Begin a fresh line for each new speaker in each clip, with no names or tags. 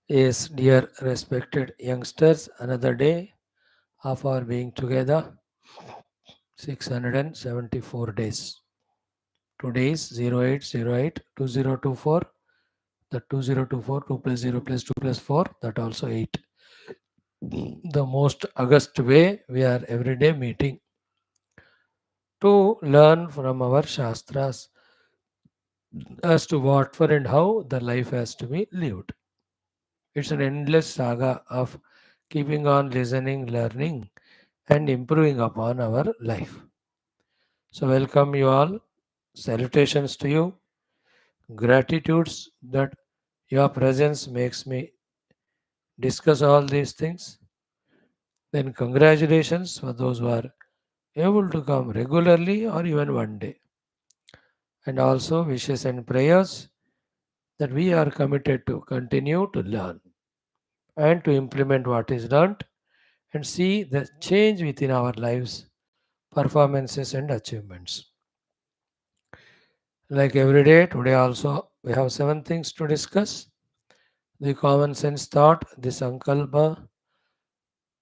Yes, dear respected youngsters, another day of our being together, 674 days. Today is 0808-2024. The 2024, 2 plus 0 plus 2 plus 4, that also 8. The most august way we are every day meeting to learn from our Shastras as to what for and how the life has to be lived. It's an endless saga of keeping on listening, learning, and improving upon our life. So, welcome you all. Salutations to you. Gratitudes that your presence makes me discuss all these things. Then, congratulations for those who are able to come regularly or even one day. And also, wishes and prayers that we are committed to continue to learn and to implement what is learnt and see the change within our lives, performances, and achievements. Like every day, today also we have 7 things to discuss: the common sense thought, the Sankalpa,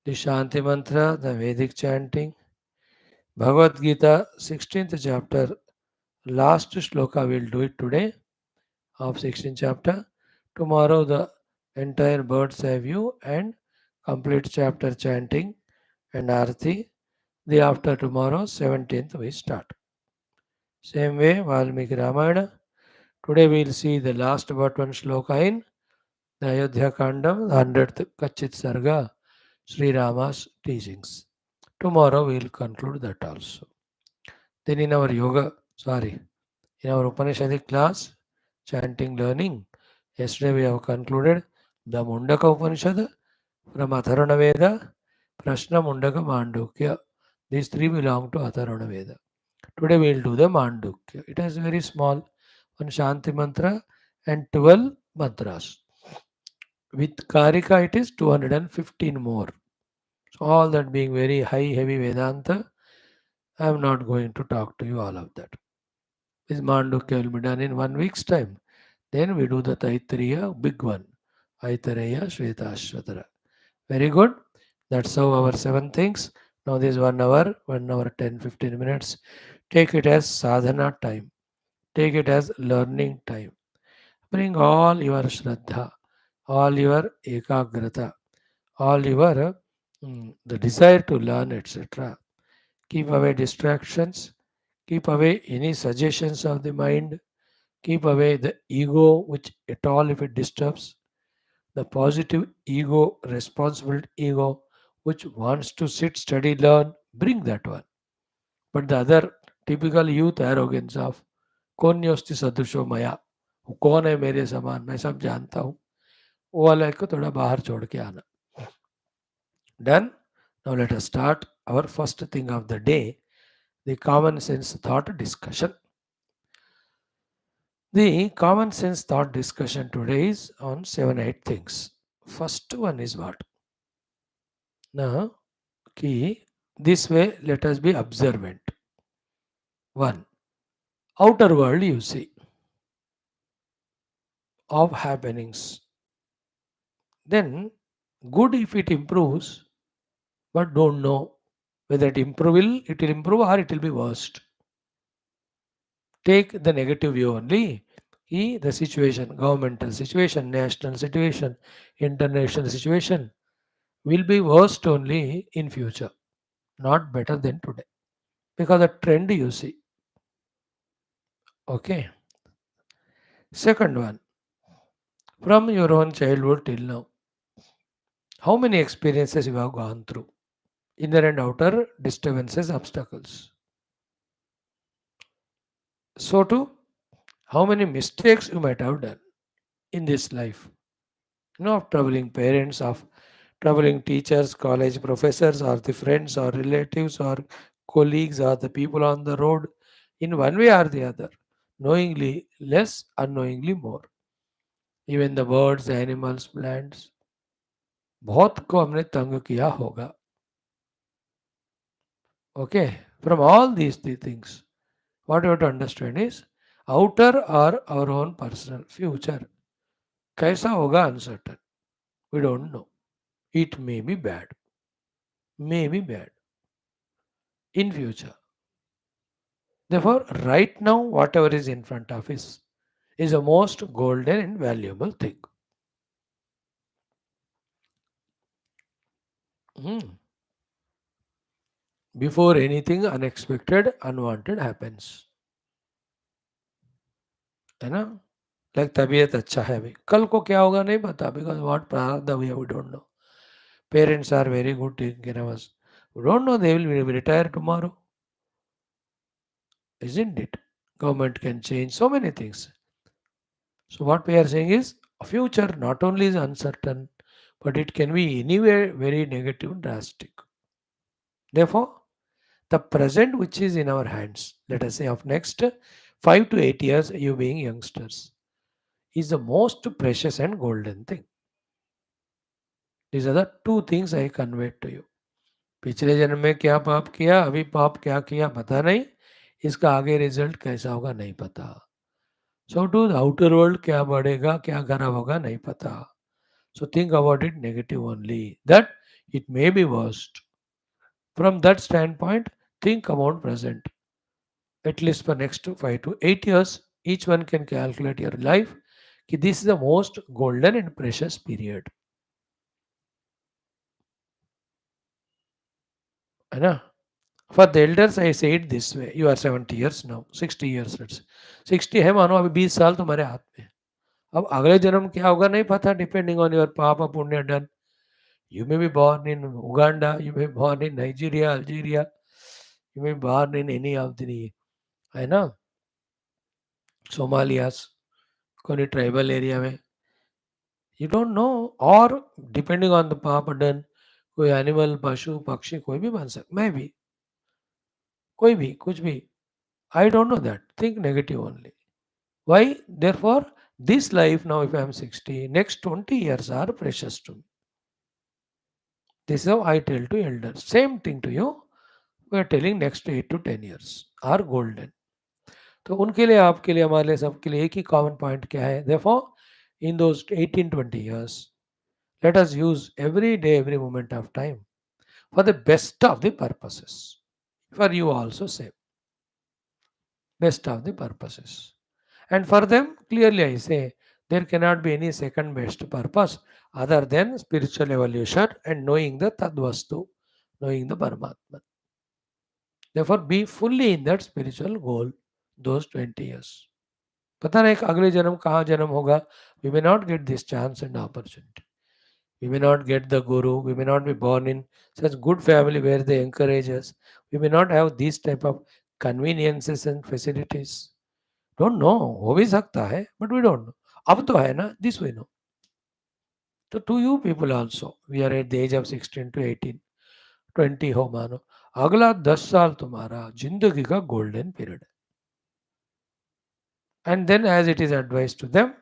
the Shanti Mantra, the Vedic chanting, Bhagavad Gita, 16th chapter, last shloka we'll do it today of 16th chapter. Tomorrow, the entire bird's eye view and complete chapter chanting and Arati. The after tomorrow, 17th, we start. Same way, Valmiki Ramayana. Today we'll see the last but one shloka in the Ayodhya Kandam, the 100th Kachit Sarga, Sri Rama's teachings. Tomorrow we'll conclude that also. Then in our in our Upanishadic class, chanting learning, yesterday we have concluded the Mundaka Upanishad from Atharvana Veda, Prashna Mundaka Mandukya. These three belong to Atharvana Veda. Today we will do the Mandukya. It is very small, one Shanti mantra and 12 mantras. With Karika it is 215 more. So all that being very high, heavy Vedanta, I am not going to talk to you all of that. This Mandukya will be done in 1 week's time. Then we do the Taittiriya, big one. Aitareya Shvetashvatara. Very good. That's how our 7 things. Now this 1 hour 10, 15 minutes. Take it as sadhana time. Take it as learning time. Bring all your Shraddha, all your Ekagrata, all your the desire to learn, etc. Keep away distractions. Keep away any suggestions of the mind. Keep away the ego, which at all if it disturbs. The positive ego, responsible ego, which wants to sit, study, learn, bring that one. But the other typical youth arrogance of कौन सदृशो मया, वो कौन है मेरे समान, मैं सब जानता हूँ, वो वाला को थोड़ा बाहर छोड़ के आना. Done. Now let us start our first thing of the day, the common sense thought discussion. The common sense thought discussion today is on 7 8 things. First one is what? Now, key, this way let us be observant. One, outer world you see of happenings. Then, good if it improves, but don't know whether it will improve or it will be worst. Take the negative view only. The situation, governmental situation, national situation, international situation will be worst only in future, not better than today. Because the trend you see. Okay. Second one, from your own childhood till now, how many experiences you have gone through? Inner and outer disturbances, obstacles. So too, how many mistakes you might have done in this life. Of troubling parents, of troubling teachers, college professors, or the friends, or relatives, or colleagues, or the people on the road, in one way or the other, knowingly less, unknowingly more. Even the birds, animals, plants, बहुत को हमने तंग किया होगा. Okay, from all these three things, what you have to understand is outer or our own personal future. कैसा होगा uncertain. We don't know. It may be bad in future. Therefore, right now, whatever is in front of us is the most golden and valuable thing. Hmm. Before anything unexpected, unwanted happens. है ना? Like तबीयत अच्छा है अभी, कल को क्या होगा नहीं पता, बिकॉज व्हाट प्रारब्ध we don't know. Parents are very good taking care of us. We don't know they will retire tomorrow, isn't it? Government can change so many things. So what we are saying is, a future not only is uncertain, but it can be anywhere very negative, drastic. Therefore, the present which is in our hands, let us say of next 5 to 8 years, you being youngsters, is the most precious and golden thing. These are the two things I conveyed to you. पिछले जन्म में क्या पाप किया, अभी पाप क्या किया पता नहीं, इसका आगे रिजल्ट कैसा होगा नहीं पता. सो टू आउटर वर्ल्ड क्या बढ़ेगा क्या खराब होगा नहीं पता. So think about it negative only, that it may be worst. From that stand point, think about present. At least for next 5 to 8 years, each one can calculate your life. कि this is the most golden and precious period. है ना? For the elders, I say it this way. You are 70 years now, 60 years. Let's say. 60 है मानो, अभी 20 साल तुम्हारे हाथ में. अब अगले जन्म क्या होगा नहीं पता, डिपेंडिंग ऑन योर पाप पुण्य done. You may be born in Uganda, you may be born in Nigeria, Algeria, you may be born in any of the, है ना, सोमालियास, कोई ट्राइबल एरिया में. You don't know, or depending on the पाप done, कोई animal, पशु, पक्षी कोई भी बन सकता, मैं भी, कोई भी, कुछ भी. I don't know that. Think negative only. Why? Therefore, this life now, if I am 60, next 20 years are precious to me. This is how I tell to elders. Same thing to you. We are telling next 8 to 10 years are golden. तो उनके लिए, आपके लिए, हमारे लिए, सबके लिए एक ही कॉमन पॉइंट क्या है? Therefore, in those 18-20 years, let us use every day, every moment of time for the best of the purposes. For you also same. Best of the purposes. And for them, clearly I say, there cannot be any second best purpose other than spiritual evolution and knowing the Tadvastu, knowing the Paramatma. Therefore, be fully in that spiritual goal those 20 years. पता नहीं अगले जन्म कहाँ जन्म होगा. We may not get this chance and opportunity. We may not get the guru. We may not be born in such good family where they encourage us. We may not have these type of conveniences and facilities. Don't know. हो भी सकता है, but we don't know. अब तो है ना, this we know. So to you people also, we are at the age of 16 to 18, 20 हो मानो. अगला 10 साल तुम्हारा जिंदगी का golden period. And then as it is advised to them,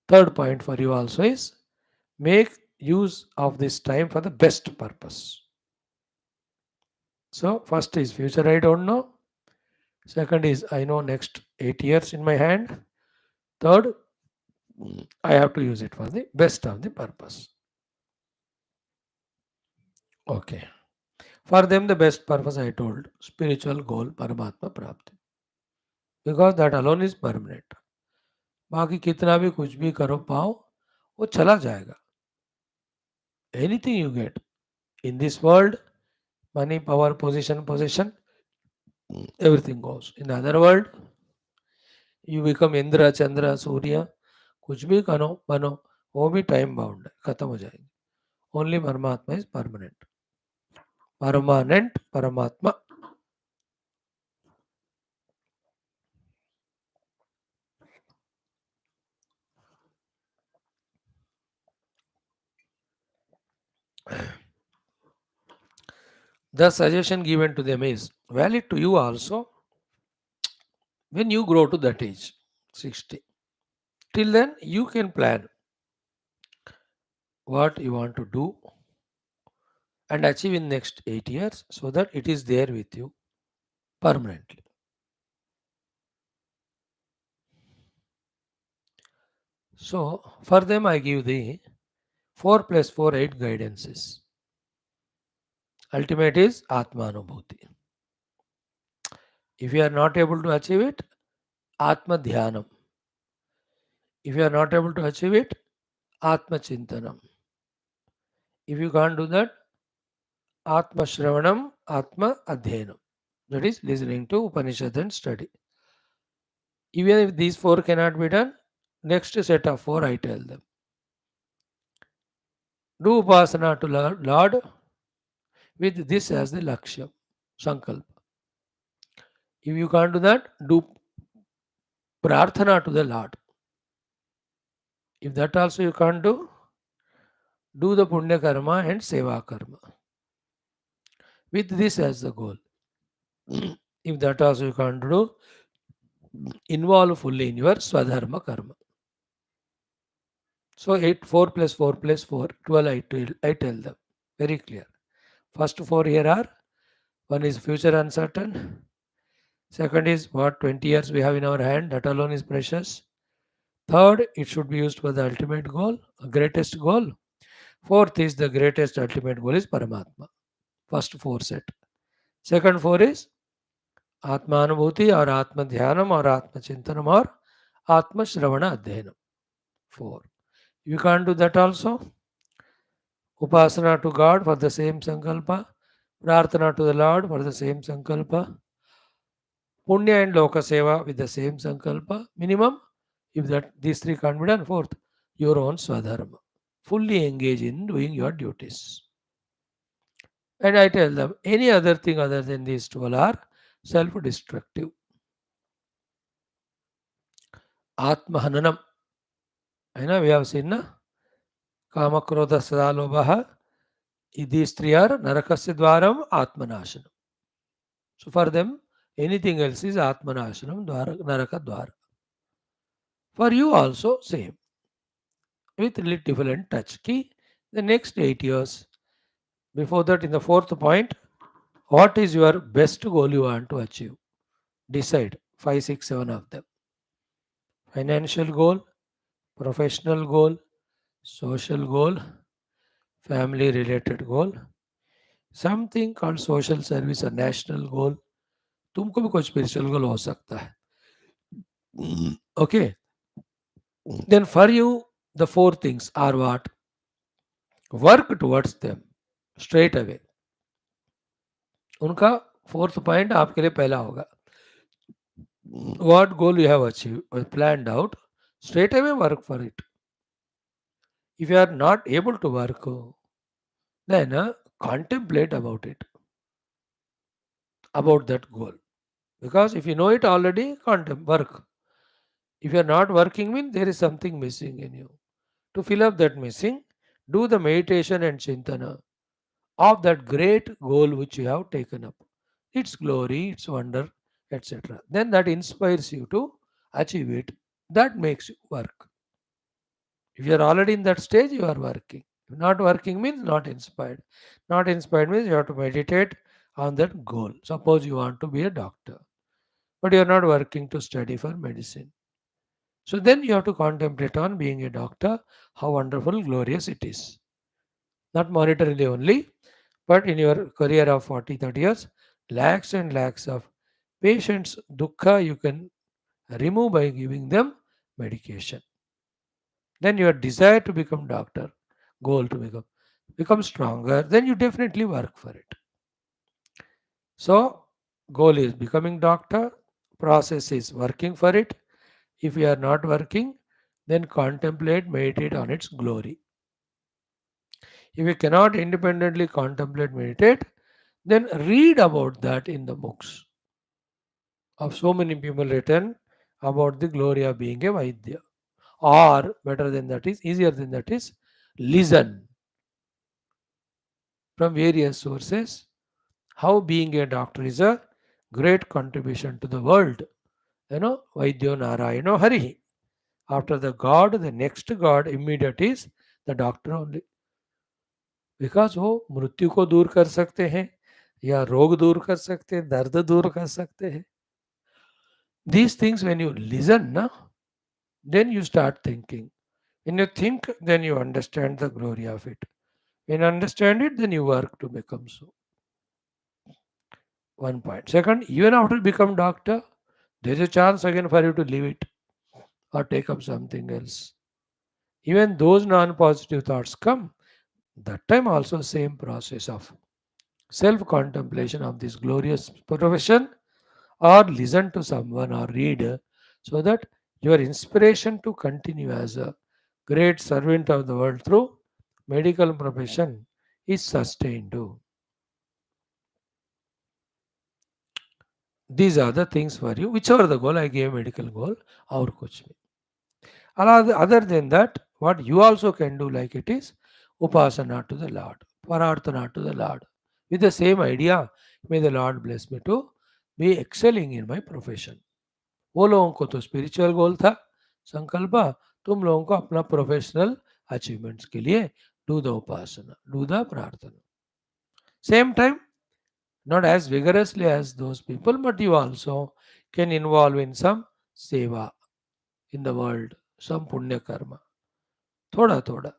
third point for you also is, make use of this time for the best purpose. So first is future I don't know. Second is I know next 8 years in my hand. Third, I have to use it for the best of the purpose. Okay. For them, the best purpose I told, spiritual goal, Paramatma Prapti. Because that alone is permanent. बाकी कितना भी कुछ भी करो पाओ, वो चला जाएगा. Anything you get in this world, money, power, position, possession, everything goes. In the other world, you become Indra, Chandra, Surya, कुछ भी करो बनो, वो भी टाइम बाउंड है, खत्म हो जाएगी. ओनली परमात्मा इज परमानेंट. परमानेंट परमात्मा. The suggestion given to them is valid to you also when you grow to that age, 60. Till then, you can plan what you want to do and achieve in next 8 years so that it is there with you permanently. So for them I give the 4 plus 4 8 guidances. Ultimate is Atmanubhuti. If you are not able to achieve it, Atma Dhyanam. If you are not able to achieve it, Atma Chintanam. If you can't do that, Atma Shravanam, Atma Adhyanam. That is listening to Upanishad and study. Even if these 4 cannot be done, next set of 4 I tell them. Do Upasana to Lord with this as the Lakshya, Sankalpa. If you can't do that, do Prarthana to the Lord. If that also you can't do the Punya Karma and Seva Karma. With this as the goal. If that also you can't do, involve fully in your Swadharma Karma. So 8, 4 plus 4 plus 4, 12 I tell them. Very clear. First 4 here are, one is future uncertain. Second is what 20 years we have in our hand, that alone is precious. Third, it should be used for the ultimate goal, greatest goal. Fourth is the greatest ultimate goal is Paramatma. First 4 set. Second 4 is Atmanubhuti or Atma Dhyanam or Atma Chintanam or Atma Shravana Adhyanam. 4. You can't do that also. Upasana to God for the same Sankalpa. Prarthana to the Lord for the same Sankalpa. Punya and Loka Seva with the same Sankalpa. Minimum, if that these 3 can't be done, fourth, your own Swadharma. Fully engage in doing your duties. And I tell them, any other thing other than these 12 are self-destructive. Atmahananam. I know we have seen, na? Kama Krodha Sadalobaha. These 3 are Narakasya Dwaram Atmanashanam. So for them, anything else is Atmanashanam, Naraka Dwara. For you also, same. With little different touch. Key, the next 8 years. Before that, in the 4th point, what is your best goal you want to achieve? Decide 5, 6, 7 of them. Financial goal, professional goal, social goal, family related goal, something called social service or national goal. तुमको भी कुछ spiritual गोल हो सकता है. Okay. Then for you, the 4 things are what? Work towards them straight away. उनका 4th point आपके लिए पहला होगा. What goal you have achieved or planned out, straight away work for it. If you are not able to work, then contemplate about it, about that goal. Because if you know it already, work. If you are not working, means there is something missing in you. To fill up that missing, do the meditation and chintana of that great goal which you have taken up. Its glory, its wonder, etc. Then that inspires you to achieve it. That makes you work. If you are already in that stage, you are working. Not working means not inspired. Not inspired means you have to meditate on that goal. Suppose you want to be a doctor, but you are not working to study for medicine. So then you have to contemplate on being a doctor, how wonderful, glorious it is. Not monetarily only, but in your career of 40, 30 years, lakhs and lakhs of patients' dukkha you can remove by giving them medication. Then your desire to become doctor, goal to become stronger, then you definitely work for it. So goal is becoming doctor, process is working for it. If you are not working, then contemplate, meditate on its glory. If you cannot independently contemplate, meditate, then read about that in the books of so many people written about the glory of being a Vaidya. Or better than that is, easier than that is, listen from various sources how being a doctor is a great contribution to the world. Vaidyo Narayano Hari. After the God, the next God immediate is the doctor only. Because वो मृत्यु को दूर कर सकते हैं या रोग दूर कर सकते हैं, दर्द दूर कर सकते हैं. These things when you listen, then you start thinking, When you think, then you understand the glory of it. When you understand it, then you work to become so. One point. Second, even after you become doctor, there is a chance again for you to leave it or take up something else. Even those non-positive thoughts come, that time also same process of self-contemplation of this glorious profession, or listen to someone or read, so that your inspiration to continue as a great servant of the world through medical profession is sustained too. These are the things for you. Whichever the goal I gave, medical goal, our coach me. Other than that, what you also can do, like it is upasana to the Lord, prarthana to the Lord. With the same idea, may the Lord bless me to be excelling in my profession. वो लोगों को तो spiritual गोल था संकल्प, तुम लोगों को अपना प्रोफेशनल अचीवमेंट्स के लिए do the Upasana, do the प्रार्थना. Same time, not as vigorously as those people, but you also can involve in some seva in the world, some punya karma. Thoda thoda.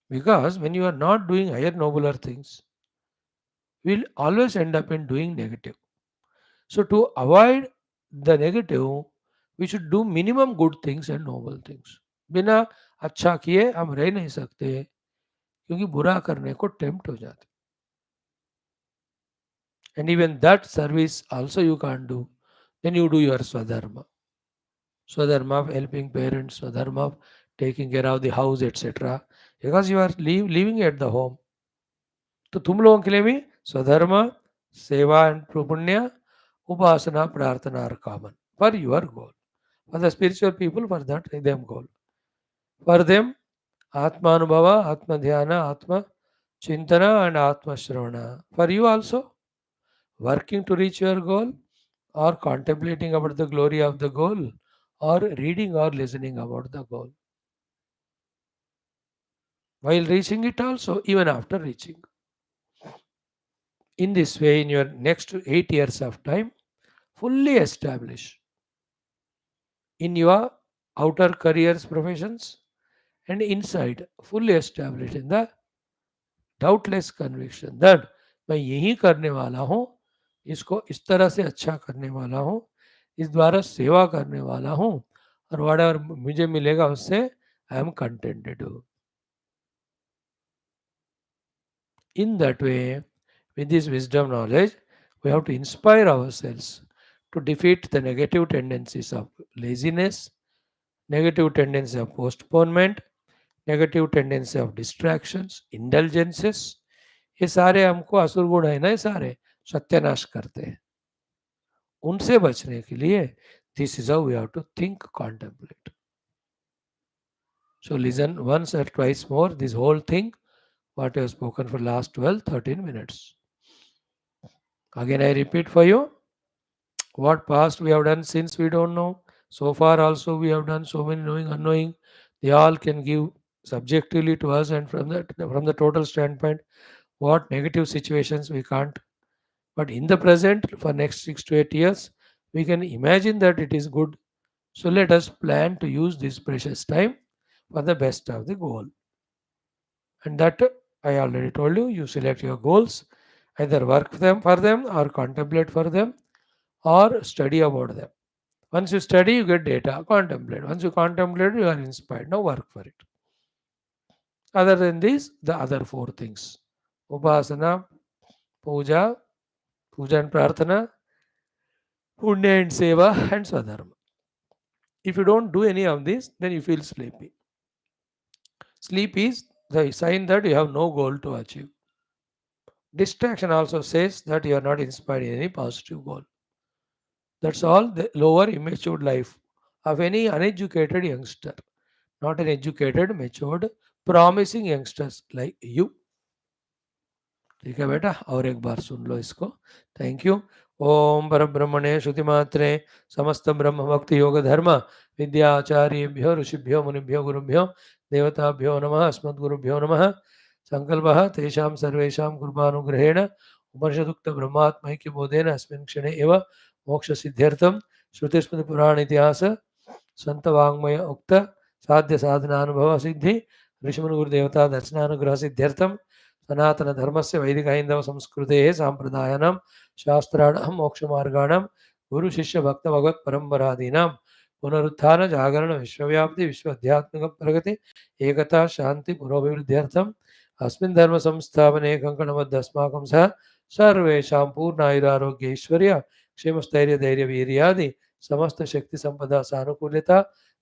Because when you are not doing higher nobler things, we'll always end up in doing negative. So to avoid the negative, we should do minimum good things and noble things. बिना अच्छा किए हम रह नहीं सकते, क्योंकि बुरा करने को टेम्प्ट हो जाते. And even that service also you can't do. Then you do your swadharma. Swadharma of helping parents, swadharma of taking care of the house, etc. Because you are living at the home. तो तुम लोगों के लिए भी स्वधर्म, सेवा and पुण्य, upasana, prarthana are common for your goal. For the spiritual people, for that them goal. For them, Atma Anubhava, Atma Dhyana, Atma Chintana, and Atma Shravana. For you also, working to reach your goal, or contemplating about the glory of the goal, or reading or listening about the goal. While reaching it also, even after reaching. In this way, in your next 8 years of time, fully establish in your outer careers, professions, and inside, fully established in the doubtless conviction that मैं यही करने वाला हूँ, इसको इस तरह से अच्छा करने वाला हूँ, इस द्वारा सेवा करने वाला हूँ, और whatever मुझे मिलेगा उससे I am contented. In that way, with this wisdom knowledge, we have to inspire ourselves to defeat the negative tendencies of laziness, negative tendency of postponement, negative tendency of distractions, indulgences. ये सारे हमको असुर गुण है ना, ये सारे सत्यानाश करते हैं. उनसे बचने के लिए this is how we have to think, contemplate. So listen once or twice more this whole thing what I have spoken for last 12-13 minutes. Again I repeat for you, what past we have done since we don't know. So far also we have done so many knowing, unknowing. They all can give subjectively to us, and from the total standpoint, what negative situations we can't. But in the present, for next 6 to 8 years, we can imagine that it is good. So let us plan to use this precious time for the best of the goal. And that I already told you, you select your goals, either work for them or contemplate for them or study about them. Once you study, you get data, contemplate. Once you contemplate, you are inspired. Now work for it. Other than this, the other four things: Upasana, Puja, Puja and Prarthana, Punya and Seva, and Swadharma. If you don't do any of this, then you feel sleepy. Sleep is the sign that you have no goal to achieve. Distraction also says that you are not inspired in any positive goal. That's all the lower immature life of any uneducated youngster, not an educated, matured, promising youngsters like you. ठीक है बेटा, और एक बार सुन लो इसको. Thank you. ओम परब्रह्मणे श्रुतिमात्रे समस्त ब्रह्म भक्ति योग धर्म विद्याचार्येभ्यो ऋषिभ्यो मुनिभ्यो गुरुभ्यो देवताभ्यो नमः. अस्मद्गुरुभ्यो नमः. संकल्पः तेषां सर्वेषां कृपानुग्रहेण उपनिषदुक्त ब्रह्मात्मैक्यबोधेन अस्मिन् क्षणे एव मोक्षसिद्ध्यर्थं श्रुतिस्मृतिपुराण इतिहास संतवाङ्मय उक्त साध्य साधनानुभव सिद्धि ऋषिमुनि गुरुदेवता दर्शनानुग्रह सिद्ध्यर्थम सनातन धर्मस्य वैदिक हैंदव संस्कृतेः सांप्रदायानां शास्त्राणां मोक्षमार्गाणां गुरु शिष्य भक्त भगवत परंपरादीनां पुनरुत्थान जागरण विश्वव्याप्ति विश्व अध्यात्मिक प्रगति एकता शांति पुरोभिवृद्ध्यर्थम अस्मिन् धर्म संस्थापने कंकणबद्ध अस्माकं सह सर्वेषां पूर्णायुरारोग्य ऐश्वर्य क्षेमस्थैर्य धैर्य वीर्यादि समस्त शक्ति संपदा सानुकूल्यता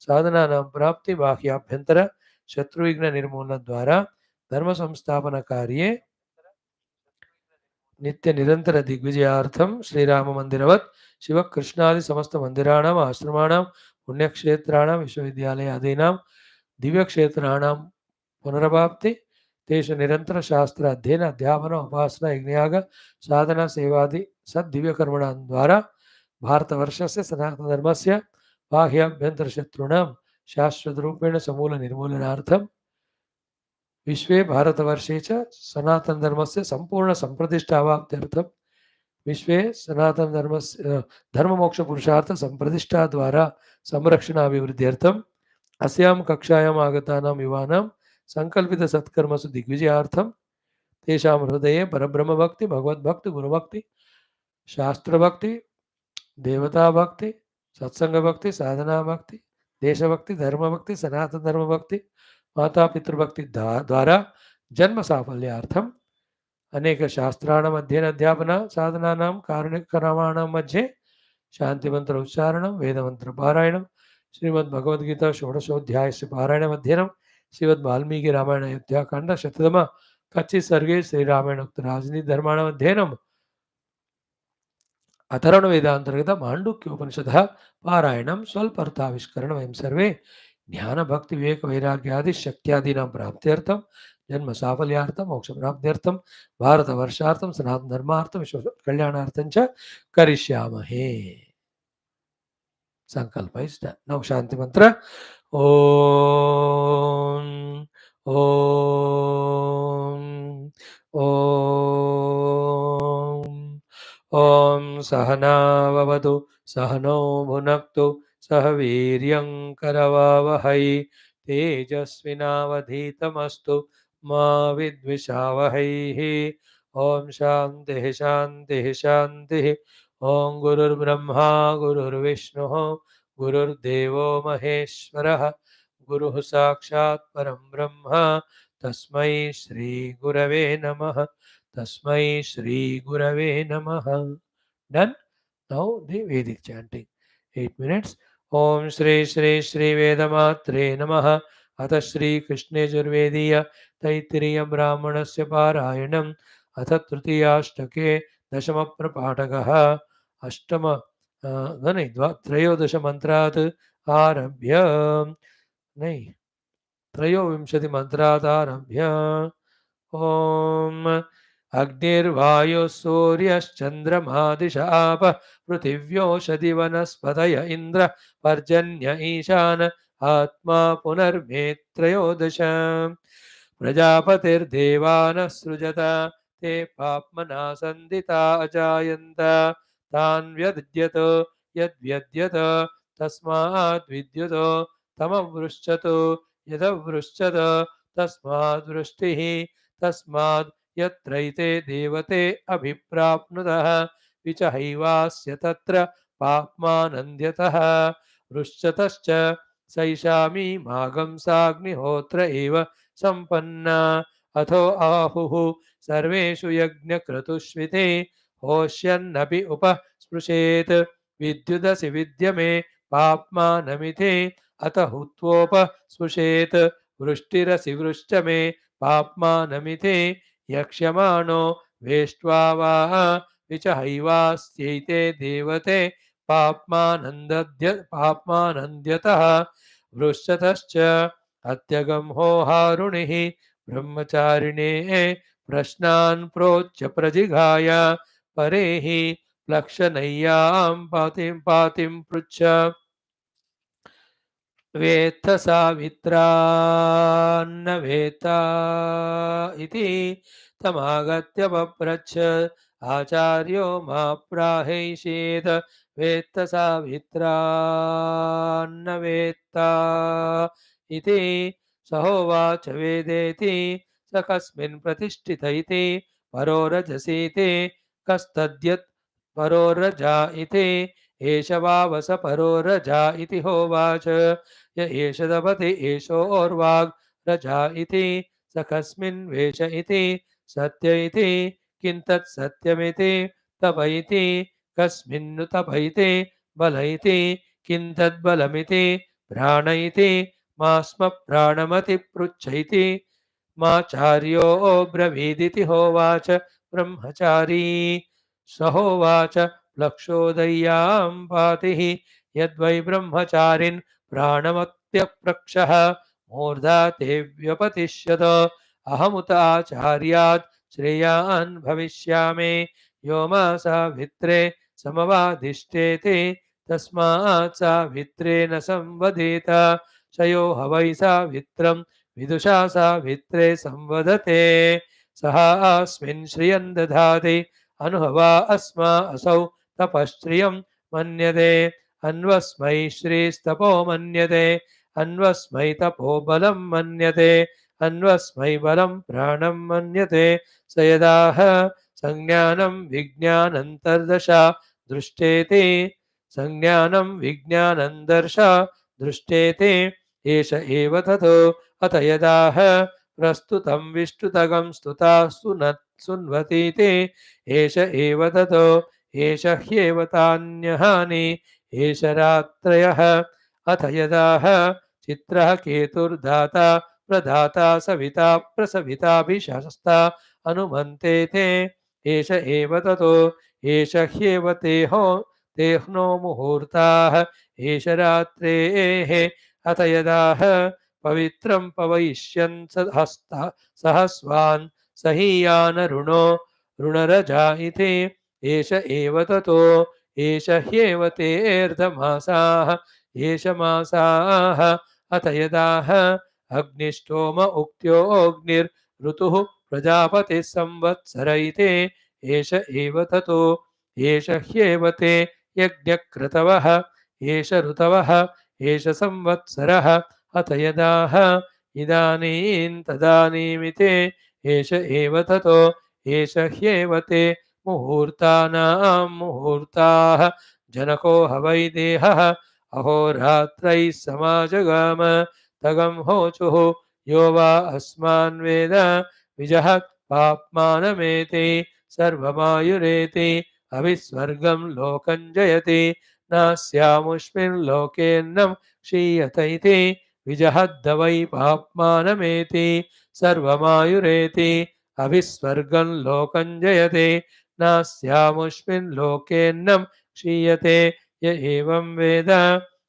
साधनानां प्राप्ति बाह्याभ्यंतर शत्रुविघ्न निर्मूलन द्वारा धर्म संस्थापन कार्ये नित्य निरंतर दिग्विजयार्थम श्रीराम मंदिरवत् शिव कृष्णादि समस्त मंदिराणाम आश्रमाणाम पुण्यक्षेत्राणाम विश्वविद्यालयादीनां दिव्यक्षेत्राणां पुनरवाप्ति तेषु निरंतर शास्त्र अध्ययन अध्यापन उपासना यज्ञयाग साधना सेवादि सद्दिव्यकर्मणां द्वारा भारतवर्षस्य सनातनधर्मस्य बाह्याभ्यंतर शत्रूणां शाश्वतरूपेण समूल निर्मूलनार्थं विश्वे भारतवर्षे च सनातनधर्मस्य संपूर्ण संप्रतिष्ठावाप्त्यर्थं विश्वे सनातनधर्मस्य धर्ममोक्षपुरुषार्थ संप्रतिष्ठा द्वारा संरक्षणाभिवृद्ध्यर्थं अस्यां कक्षायाम् आगतानां युवानां संकल्पितसत्कर्मसु दिग्विजयार्थं तेषां हृदये परब्रह्मभक्ति भगवद्भक्ति गुरुभक्ति शास्त्रभक्ति देवताभक्ति सत्संगभक्ति साधनाभक्ति देशभक्ति धर्मभक्ति सनातन धर्मभक्ति माता पितृभक्ति द्वारा जन्म साफल्यार्थम अनेक शास्त्राणाम् अध्ययन अध्यापन साधनानां कारुणिककर्माणां मध्ये शांति मंत्र उच्चारणं वेद मंत्र पारायणं श्रीमद् भगवद्गीता षोडशोऽध्यायस्य पारायणमध्ययनं श्रीमद् वाल्मीकि रामायण अयोध्याकाण्ड शततम कच्छि सर्गे श्रीरामायण उक्त राजनीति धर्माणाम् अध्ययनं अथर्वण वेदांतर्गत मांडुक्योपनिषद पारायणं स्वल्पार्थाविष्करणं वयं सर्वे ज्ञान भक्ति विवेक वैराग्यादि शक्त्यादीनां प्राप्त्यर्थं जन्म साफल्यार्थं मोक्ष प्राप्त्यर्थं भारतवर्षार्थं सनातन धर्मार्थं विश्व कल्याणार्थं च करिष्यामहे संकल्प इज डन नौ शांति मंत्र ओम ओम ओम ओम सहनाववतु सहनौ भुनक्तु सह वीर्यं करवावहै तेजस्विनावधीतमस्तु मा विद्विषावहैः ओम शान्तिः शान्तिः शान्तिः ओम गुरुर्ब्रह्मा गुरुर्विष्णुः गुरुर्देवो महेश्वरः गुरुः साक्षात् परं ब्रह्म तस्मै श्री गुरवे नमः तस्मै श्री गुरवे नमः डन नाउ द वैदिक चैंटिंग 8 minutes ओम श्री श्री श्री वेदमात्रे नमः अथ श्री कृष्णे यजुर्वेदीय तैत्तिरीय ब्राह्मणस्य पारायणम् अथ तृतीयाष्टके दशम प्रपाठकः अष्टम नहीं त्रयोदश मंत्रात् आरभ्य नहीं त्रयोविंशति मंत्रात् आरभ्य ओम अग्निर्वायुः सूर्यश्चन्द्रमा दिशाप पृथिव्योषधि वनस्पतय इन्द्र पर्जन्य ईशान आत्मा पुनर्मे त्रयोदश प्रजापतिर्देवानः सृजत ते पाप्मना सन्दिता अजायन्त तान् व्यद्यत यद्व्यद्यत तस्माद् विद्युत तमवृश्चतु यदवृश्चत तस्माद् वृष्टिः तस्माद् यत्रैते देवते अभिप्राप्नुतः विचहैवास्य तत्र पाप्मानन्द्यतः वृश्चतश्च सैषामी मागं साग्निहोत्र एव सम्पन्ना अथो आहुः सर्वेषु यज्ञक्रतुष्विते होष्यन्नपि उपस्पृशेत् विद्युदसि विद्यमे पाप्मानमिते अत हुत्वोपस्पृशेत् वृष्टिरसि वृश्च मे पाप्मानमिते यक्ष्यमाणो वेष्ट्वा वा विचहैवास्यैते देवते पाप्मानन्द्यतः वृश्चतश्च अत्यगम्हो हारुणिः ब्रह्मचारिणे प्रश्नान् प्रोच्य प्रजिघाय परेः प्लक्षनय्यां पातिं पृच्छ वेत्थ सावित्रान्न वेत्ता इति तमागत्य पप्रच्छ आचार्यो मा प्राहैषेत् वेत्थ सावित्रान्न वेत्ता इति सहोवाच वेदेति स कस्मिन् प्रतिष्ठित इति परो रजसीति कस्तद्यत् परो रजा इति एष वावस परो रजा इति होवाच य एष दपति एषोर्वाग् रजा इति स कस्मिन् वेश इति सत्य इति किं तत् सत्यमिति तप इति कस्मिन्नु तप इति बल इति किं तद्बलमिति प्राण इति मा स्म प्राणमति पृच्छ इति माचार्यो ब्रवीदिति होवाच ब्रह्मचारी स होवाच लक्षोदय्यां पातिः यद्वै ब्रह्मचारिन् प्राणमत्यप्रक्षः मूर्धा ते व्यपतिष्यत अहमुत आचार्यात् श्रेयान् भविष्यामि यो मा सावित्रे समवाधिष्ठेति तस्मात् सावित्रे न संवदेत शयो हवै सावित्रम् विदुषा सावित्रे संवदते सः अस्मिन् श्रियं दधाति अनुभवा अस्मा असौ तपश्रियं मन्यते अन्वस्मै श्रीस्तपो मन्यते अन्वस्मै तपो बलं मन्यते अन्वस्मै बलं प्राणं मन्यते स यदाह संज्ञानं विज्ञानन्तर्दश दृष्टेति संज्ञानं विज्ञानन्दर्श दृष्टेति एष एव ततो अत यदाह प्रस्तुतं विष्णुतगं स्तुता सुन्वतीति एष एव ततो एष ह्येव तान्यहानि एष रात्रयः अथ यदाह चित्रः केतुर्धाता प्रधाता सविता प्रसविताभिशस्ता अनुमन्ते ते एष एव ततो एष ह्येव तेह्नो मुहूर्ताः एष रात्रेः अथ यदाह पवित्रं पवयिष्यन् सहस्वान् सहीयानरुणो ऋणरजा इति एष एव ततो एष ह्येव तेऽर्धमासाः एष मासाः अथ यदाह अग्निष्टोम उक्त्योऽग्निर्ऋतुः प्रजापतिः संवत्सर इति एष एव ततो एष ह्येव ते यज्ञक्रतवः एष ऋतवः एष संवत्सरः अथ यदाह इदानीं तदानीमिति एष एव ततो एष ह्येव ते मुहूर्तानां मुहूर्ताः जनको हवै देहः अहोरात्रैः समाजगाम तगं होचुः यो वा अस्मान् वेद विजहत् पाप्मानमेति सर्वमायुरेति अविस्वर्गं लोकं जयति नास्यामुष्मिन् लोकेऽन्नं क्षीयत इति विजहद्दवै पाप्मानमेति सर्वमायुरेति अविस्वर्गं लोकं जयति नास्यामुष्मिन् लोकेऽन्नं क्षीयते य एवं वेद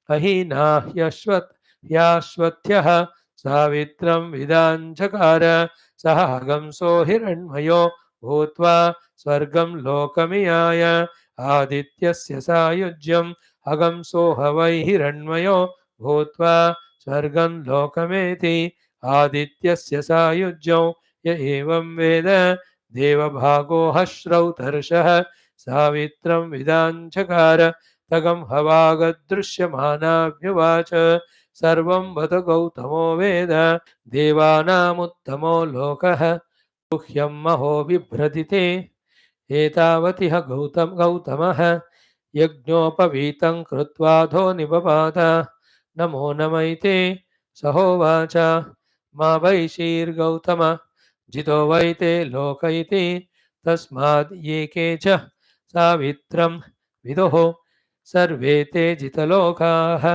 अहीना ह्याश्वत्थ्यः सावित्रं विदाञ्चकार सः हगंसो हिरण्मयो भूत्वा स्वर्गं लोकमियाय आदित्यस्य सायुज्यम् हगंसो हवै हिरण्मयो भूत्वा स्वर्गं लोकमेति आदित्यस्य सायुज्यं य एवं वेद देवभागो हश्रौतर्षः सावित्रं विदाञ्चकार तगं हवागदृश्यमानाभ्युवाच सर्वं वद गौतमो वेद देवानामुत्तमो लोकः गुह्यं महो बिभ्रदिते एतावतिह गौतमः यज्ञोपवीतं कृत्वाधो निपपात नमो नम इति सहोवाच मा वैशीर्गौतम जितो वै ते लोक इति तस्माद् ये के च सावित्रं विदुः सर्वे ते जितलोकाः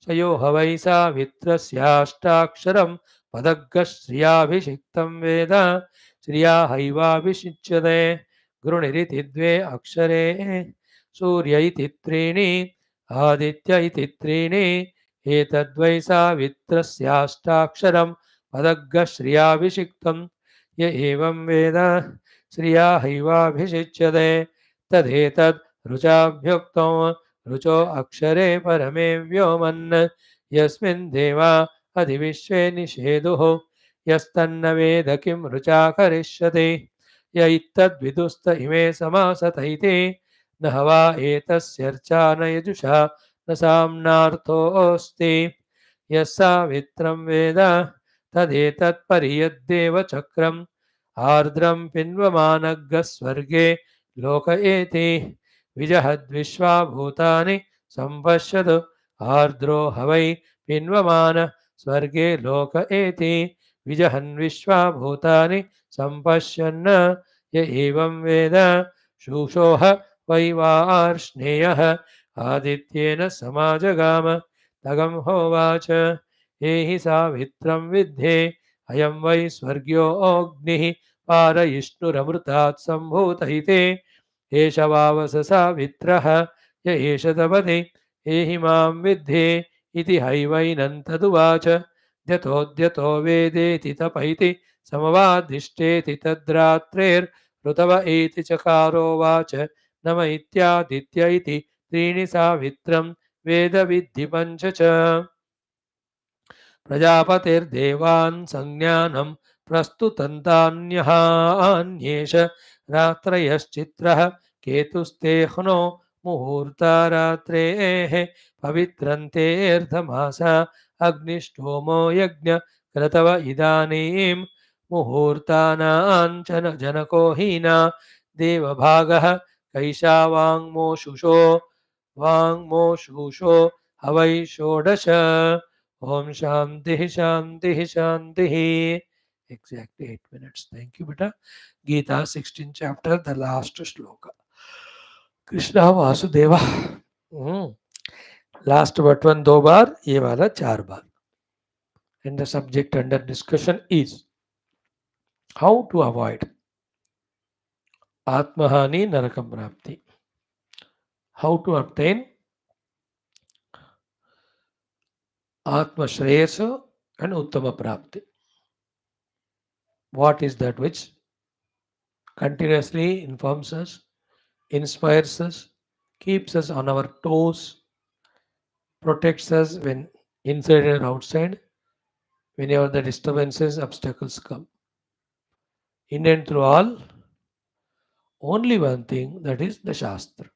शयो ह वै सावित्रस्याष्टाक्षरं पदग्श्रियाभिषिक्तं वेद श्रिया हैवाभिषिच्यते गृणिरिति द्वे अक्षरे सूर्य इति त्रीणि आदित्य इति त्रीणि एतद्वै सावित्रस्याष्टाक्षरं पदग्श्रियाभिषिक्तं य एवं वेद श्रिया हैवाभिषिच्यते तदेतद् ऋचाभ्युक्तं ऋचो अक्षरे परमे व्योमन् यस्मिन् देवा अधिविश्वे निषेदुः यस्तन्न वेद किं ऋचा करिष्यति य इत्तद्विदुस्त इमे समासत इति न हवा एतस्यर्चा न यजुषा न साम्नार्थोऽस्ति यस्सावित्रं वेद तदेतत्परियद्देव चक्रम् आर्द्रं पिन्वमानग्गः स्वर्गे लोक एति विजहद्विश्वा भूतानि सम्पश्यतु आर्द्रो ह वै पिन्वमान स्वर्गे लोक एति विजहन् विश्वा भूतानि सम्पश्यन् य एवं वेद शुशोह वै वार्ष्णेयः आदित्येन समाजगाम तगं होवाच एहि सावित्रं विद्धे अयं वै स्वर्ग्यो अग्निः पारयिष्णुरमृतात् सम्भूतहिते एष वावस सावित्रः य एष तपति एहि मां विद्धे इति हैवैनं तदुवाच द्यतोद्यतो वेदेति तपैति समवाधिष्ठेति तद्रात्रेर्ऋतव एति चकारोवाच नम इत्यादित्य इति त्रीणि सावित्रं वेद विद्धि पञ्च च प्रजापतिर्देवान् संज्ञानं प्रस्तुतन्तान्यः अन्येष रात्रयश्चित्रः केतुस्तेह्नो मुहूर्ता रात्रेः पवित्रन्तेऽर्धमासा अग्निष्टोमो यज्ञ क्रतव इदानीं मुहूर्तानाञ्चन जनको हीना देवभागः कैशावाङ्मोषुषो वाङ्मोषुषो हवै षोडश Om Shanti Shanti Shanti. Exactly 8 minutes. Thank you, beta. Geetha 16th chapter, the last shloka. Krishna Vasudeva. Last but one दो बार, ये वाला चार बार. And the subject under discussion is how to avoid Atmahani Narakam Prapti. How to obtain Atma Shreyasa and Uttama Prapti. What is that which continuously informs us, inspires us, keeps us on our toes, protects us when inside and outside, whenever the disturbances, obstacles come. In and through all, only one thing, that is the Shastra.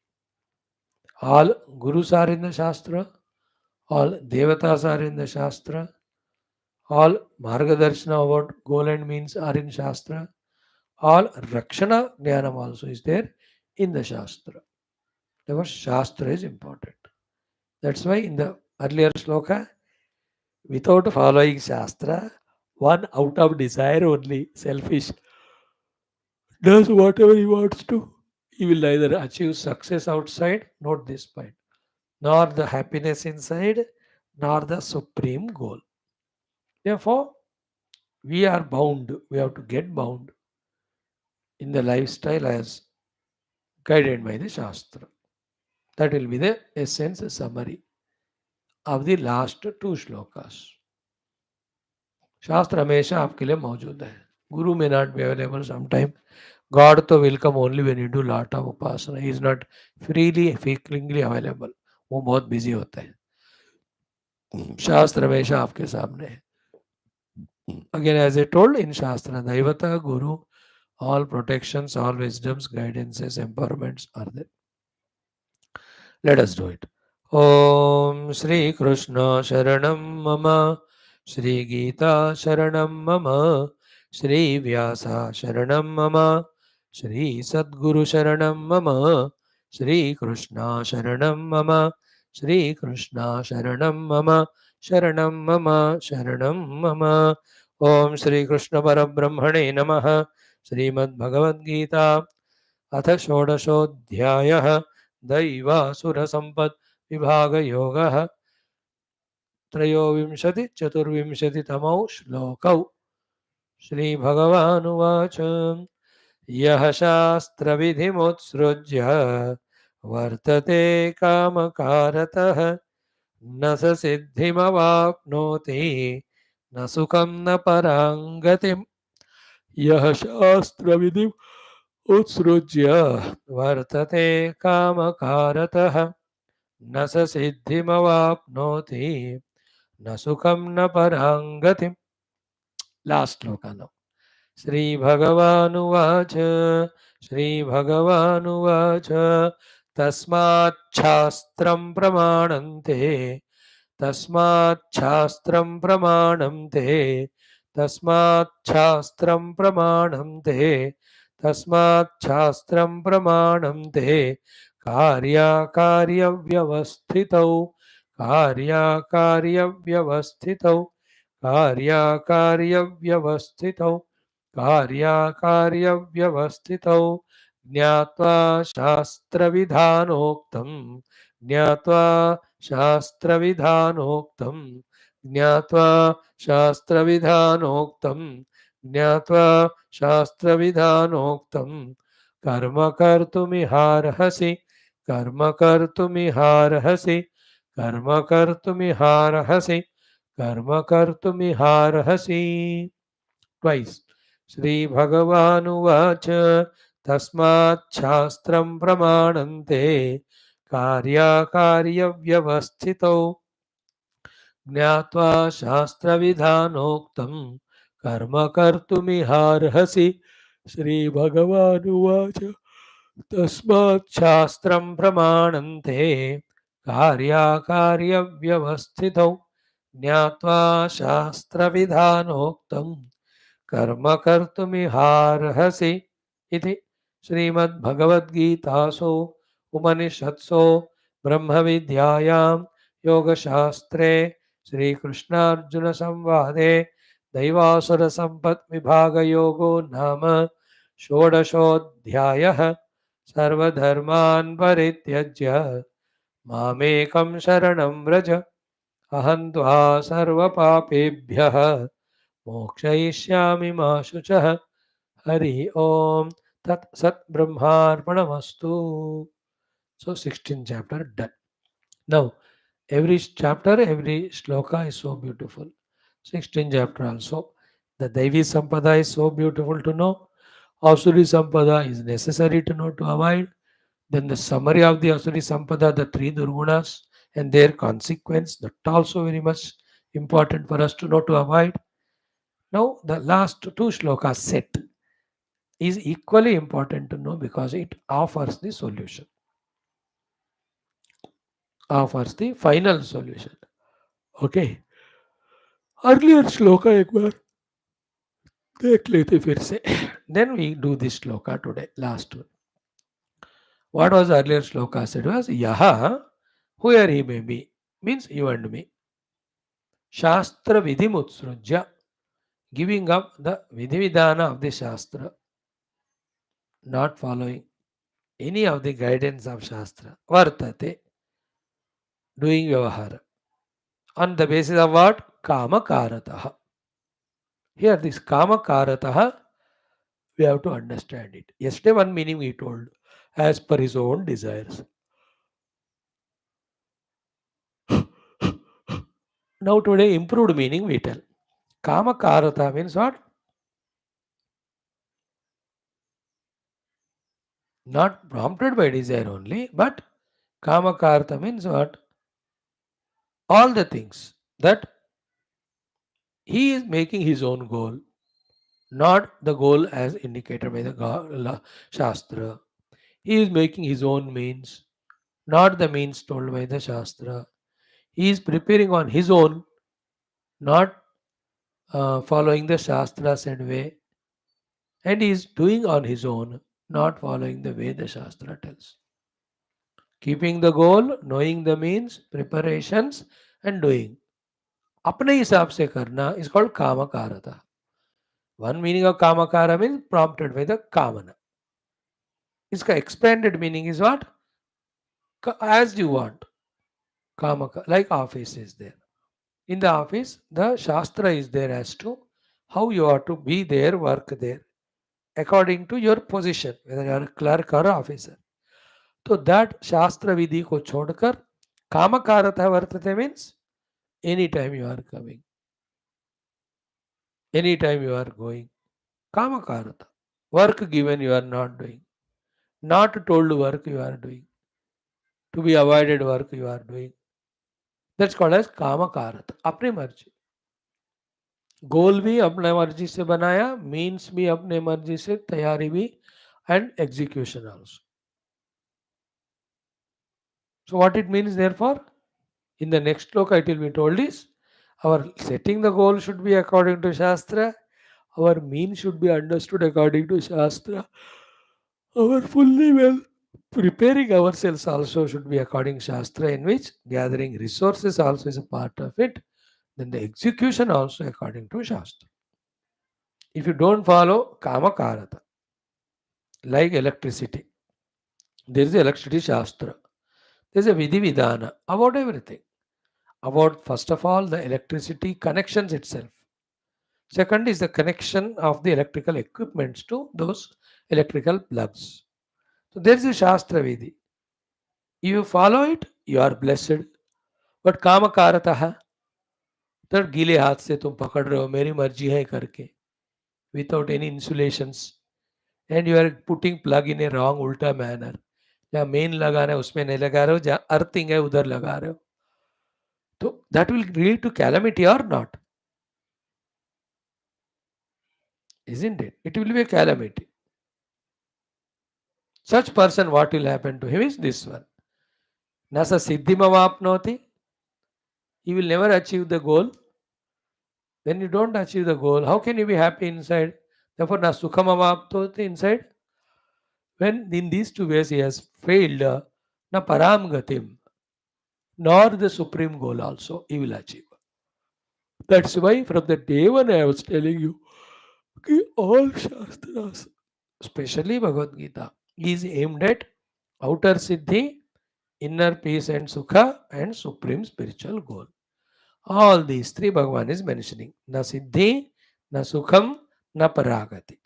All Gurus are in the Shastra, all Devatas are in the Shastra, all Margadarshana about goal and means are in Shastra, all Rakshana Jnanam also is there in the Shastra. Therefore, Shastra is important. That's why in the earlier shloka, without following Shastra, one out of desire only, selfish, does whatever he wants to. He will neither achieve success outside, note this point, nor the happiness inside, nor the supreme goal. Therefore, we are bound, we have to get bound in the lifestyle as guided by the Shastra. That will be the essence summary of the last two shlokas. शास्त्र हमेशा आपके लिए मौजूद है. Guru may not be available sometime. God तो will come only when you do lot of upasana. He is not freely, frequently available. वो बहुत busy होता है. शास्त्र हमेशा आपके सामने है. Again, as I told in Shastra, Daivata, Guru, all protections, all wisdoms, guidances, empowerments are there. Let us do it. Om Shri Krishna Sharanam Mama, Shri Geetha Sharanam Mama, Shri Vyasa Sharanam Mama, Shri Sadguru Sharanam Mama, Shri Krishna Sharanam Mama, Shri Krishna Sharanam Mama, Sharanam Mama, Sharanam Mama. Om Shri Krishna Parabrahmane Namaha, Srimad Bhagavad Gita, अथ षोडशोऽध्यायः दैवासुरसम्पद् विभागयोगः त्रयोविंशतिचतुर्विंशतितमौ श्लोकौ श्रीभगवानुवाच यः शास्त्रविधिमुत्सृज्य वर्तते कामकारतः न स सिद्धिमवाप्नोति न सुखं न परां गतिम् यः शास्त्रविधिम् उत्सृज्य वर्तते कामकारतः न स सिद्धिमवाप्नोति न सुखं न परां गतिम्. Last shloka now. श्रीभगवानुवाच श्रीभगवानुवाच तस्मात् शास्त्रं प्रमाणन्ते तस्मात् शास्त्रं प्रमाणं ते तस्मात् शास्त्रं प्रमाणं ते तस्मात् शास्त्रं प्रमाणं ते कार्याकार्यव्यवस्थितौ कार्याकार्यव्यवस्थितौ कार्याकार्यव्यवस्थितौ कार्याकार्यव्यवस्थितौ ज्ञात्वा शास्त्रविधानोक्तं ज्ञात्वा शास्त्रविधानोक्तं ज्ञात्वा शास्त्रविधानोक्तं ज्ञात्वा शास्त्रविधानोक्तं कर्म कर्तुमिहार्हसि कर्म कर्तुमिहार्हसि कर्म कर्तुमिहार्हसि कर्म कर्तुमिहार्हसि ट्वैस् श्रीभगवानुवाच तस्मात् शास्त्रं प्रमाणन्ते कार्याकार्यव्यवस्थितौ ज्ञात्वा शास्त्रविधानोक्तं कर्म कर्तुमिहार्हसि श्रीभगवानुवाच तस्मात् शास्त्रं प्रमाणन्ते कार्याकार्यव्यवस्थितौ ज्ञात्वा शास्त्रविधानोक्तं कर्म कर्तुमिहार्हसि इति श्रीमद्भगवद्गीतासु उपनिषत्सु ब्रह्मविद्यायां योगशास्त्रे श्रीकृष्णार्जुनसंवादे दैवासुरसम्पद्विभागयोगो नाम षोडशोऽध्यायः सर्वधर्मान् परित्यज्य मामेकं शरणं व्रज अहं त्वा सर्वपापेभ्यः मोक्षयिष्यामि मा शुचः हरि ओम tat sat brahmarpanamastu. So 16th chapter done. Now every chapter, every shloka is so beautiful. 16th chapter also. The Daivi Sampada is so beautiful to know. Asuri Sampada is necessary to know to avoid. Then the summary of the Asuri Sampada, the three Durgunas and their consequence, that also very much important for us to know to avoid. Now the last two shlokas set is equally important to know because it offers the solution, offers the final solution. Okay, earlier shloka एक बार देख लेते फिर से. Then we do this shloka today, last one. What was earlier shloka said was yaha, whoever he may be, means you and me. Shastra vidhi mutsrujya, giving up the vidhi vidhana of the shastra, not following any of the guidance of shastra. Vartate, doing vyavahara. On the basis of what? Kama karataha. Here this kama karataha, we have to understand it. Yesterday one meaning we told, as per his own desires. Now today improved meaning we tell. Kama karata means what? Not prompted by desire only, but kama karata means what? All the things that he is making his own goal, not the goal as indicated by the Shastra. He is making his own means, not the means told by the Shastra. He is preparing on his own, not following the Shastra said way, and he is doing on his own, not following the way the Shastra tells. Keeping the goal, knowing the means, preparations, and doing. अपने हिसाब से करना is called कामकारता. One meaning of कामकारा means prompted by the kamana. इसका expanded meaning is what? As you want. Kamaka, like office is there. In the office, the Shastra is there as to how you are to be there, work there, according to your position, whether you are a clerk or officer. तो that शास्त्र विधि को छोड़कर कामकारता वर्तते means anytime you are coming, anytime you are going. Kamakarata. Work given you are not doing. Not told work you are doing. To be avoided work you are doing. That's called as कामकारत. अपनी मर्जी. गोल भी अपने मर्जी से बनाया, means भी अपने मर्जी से, तैयारी भी, and execution also. So what it means therefore? In the next shloka, it will be told is our setting the goal should be according to Shastra, our mean should be understood according to Shastra, our fully well preparing ourselves also should be according Shastra, in which gathering resources also is a part of it, then the execution also according to Shastra. If you don't follow Kama Karata, like electricity, there is electricity Shastra, there is a Vidhi Vidhana about everything. About first of all the electricity connections itself. Second is the connection of the electrical equipments to those electrical plugs. So there is a Shastra Vidhi. If you follow it, you are blessed. But Kama Karataha, तो गीले हाथ से तुम पकड़ रहे हो मेरी मर्जी है करके without any insulations and you are putting plug in a wrong ulta manner. जहाँ मेन लगाना है उसमें नहीं लगा रहे हो, जहाँ अर्थिंग है उधर लगा रहे हो, तो that will lead to calamity or not, isn't it? It will be a calamity. Such person, what will happen to him is this one. Nasa siddhimavapnoti, he will never achieve the goal. When you don't achieve the goal, how can you be happy inside? Therefore, na sukhamavapnoti inside. When in these two ways he has failed, na param gatim, nor the supreme goal also he will achieve. That's why from the day one I was telling you, okay, all Shastras, especially Bhagavad Gita, is aimed at outer siddhi, inner peace and sukha, and supreme spiritual goal. All these three Bhagavan is mentioning. Na siddhi, na sukham, na paragati.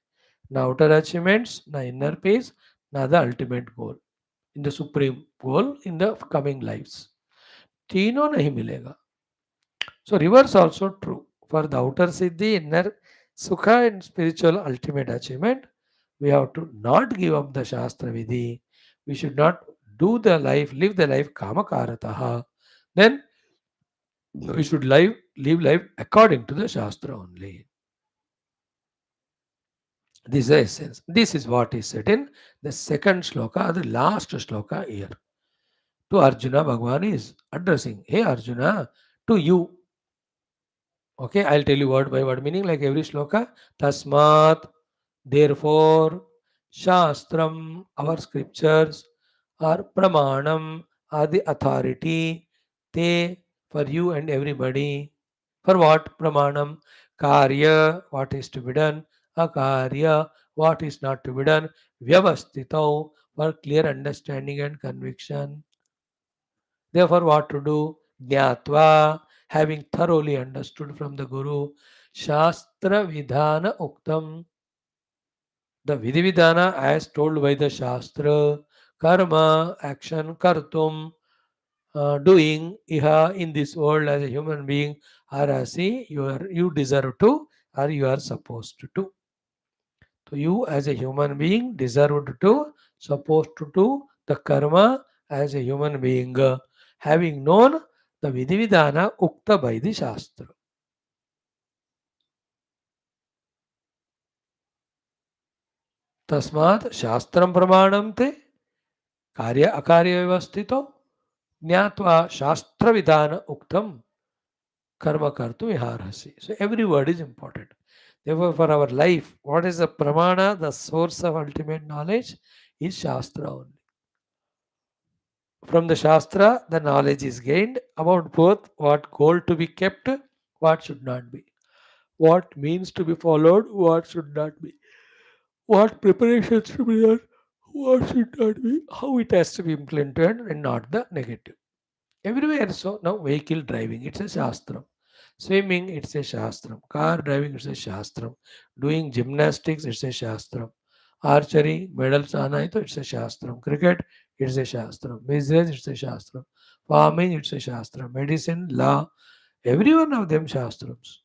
Na outer achievements, na inner peace, na the ultimate goal. In the supreme goal in the coming lives. तीनों नहीं मिलेगा. So reverse also true. For the outer siddhi, inner sukha and spiritual ultimate achievement, we have to not give up the Shastra Vidhi. We should not live the life kama karataha. Then we should live life according to the Shastra only. This is the essence. This is what is said in the second shloka, the last shloka here. To Arjuna, Bhagavan is addressing, hey Arjuna, to you. Okay, I'll tell you word by word meaning like every shloka. Tasmat, therefore, Shastram, our scriptures, are Pramanam, are the authority. Te, for you and everybody. For what? Pramanam. Karya, what is to be done. Akarya, what is not to be done. Vyavastito, for clear understanding and conviction. Therefore, what to do? Jnatva, having thoroughly understood from the Guru, Shastra Vidhana Uktam, the Vidhi Vidhana as told by the Shastra, Karma, action, Kartum, doing, Iha, in this world as a human being, Arasi, you deserve to, or you are supposed to. So you as a human being deserved to, supposed to do the karma as a human being, having known the Vidhi-Vidhana Ukta by the Shastra. Tasmat Shastram Pramanam te Karya Akarya Vyavastito Jnatva Shastra Vidhana Uktam Karma Kartu Viharasi. So every word is important. Therefore, for our life, what is the pramana, the source of ultimate knowledge, is Shastra only. From the Shastra, the knowledge is gained about both what goal to be kept, what should not be, what means to be followed, what should not be, what preparations to be done, what should not be, how it has to be implemented, and not the negative. Everywhere, so now vehicle driving, it's a Shastram. Swimming, it's a Shastram. Car driving, it's a Shastram. Doing gymnastics, it's a Shastram. Archery, medals आना है तो it's a Shastram. Cricket, it's a Shastram. Business, it's a Shastram. Farming, it's a Shastram. Medicine, law, every one of them Shastrams.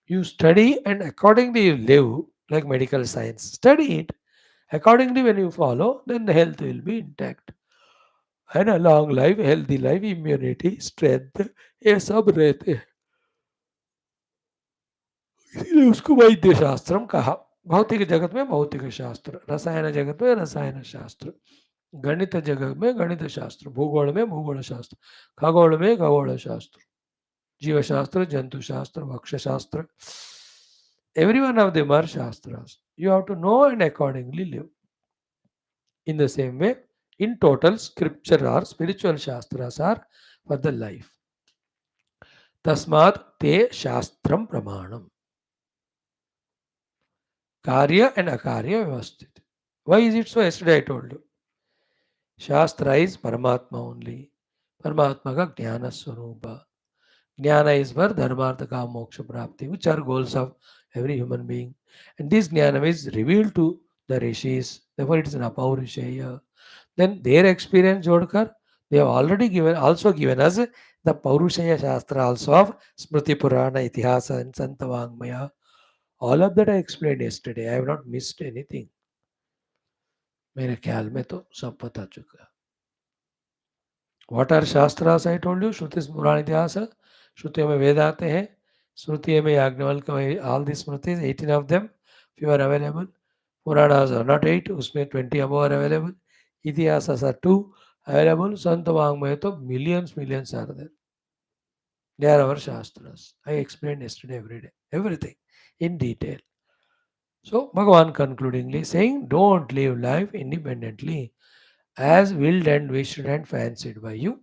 You study and accordingly you live like medical science. Study it. Accordingly, when you follow, then the health will be intact. And a long life, healthy life, immunity, strength, ये सब रहते हैं. इसीलिए उसको वैद्य शास्त्रम कहा. भौतिक जगत में भौतिक शास्त्र, रसायन जगत में रसायन शास्त्र. गणित जगत में गणित शास्त्र, भूगोल में भूगोल शास्त्र, खगोल में खगोल शास्त्र, जीव शास्त्र, जंतु शास्त्र, वक्ष शास्त्र. Every one of them are shastras. You have to know and accordingly live. In the same way, in total, scripture or spiritual shastras are for the life. Tasmat te shastram pramanam. Karya and akarya vyavasthit. Why is it so? Yesterday I told you. Shastra is Paramatma only. Paramatma ka jnana swarupa. Jnana is for dharmartha ka moksha prapti, which are goals of every human being. And this jnana is revealed to the rishis. Therefore, it is an apaurushaya. Then their experience, Jodhkar, they have already given us the Paurushaya Shastra also of Smriti Purana, Itihasa, and Santavangmaya. All of that I explained yesterday. I have not missed anything. मेरे ख्याल में तो सब पता चुका. What are Shastras? I told you. Shruti Purana Itihasa. Shruti में वेद आते हैं. Shruti में याज्ञवल्क्य में all these Smritis, 18 of them, few are available. Puranas are not 8, उसमें 20 above are available. Itihasas are 2 available. Santavangmaya to millions are there. They are our Shastras. I explained yesterday every day. Everything in detail. So Bhagavan concludingly saying, don't live life independently as willed and wished and fancied by you.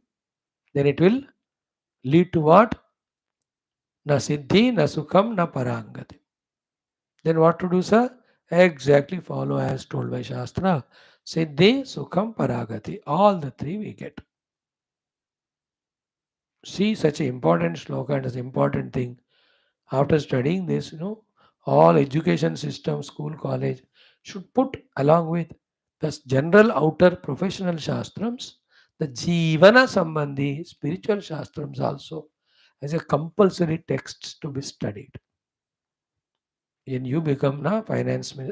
Then it will lead to what? Na siddhi, na sukham, na parangati. Then what to do, sir? Exactly follow as told by Shastra. Siddhi, sukham, paragati. All the three we get. See such an important shloka and an important thing. After studying this, all education system, school, college should put along with the general outer professional shastrams, the Jivana Sambandhi spiritual shastrams also as a compulsory texts to be studied. When you become na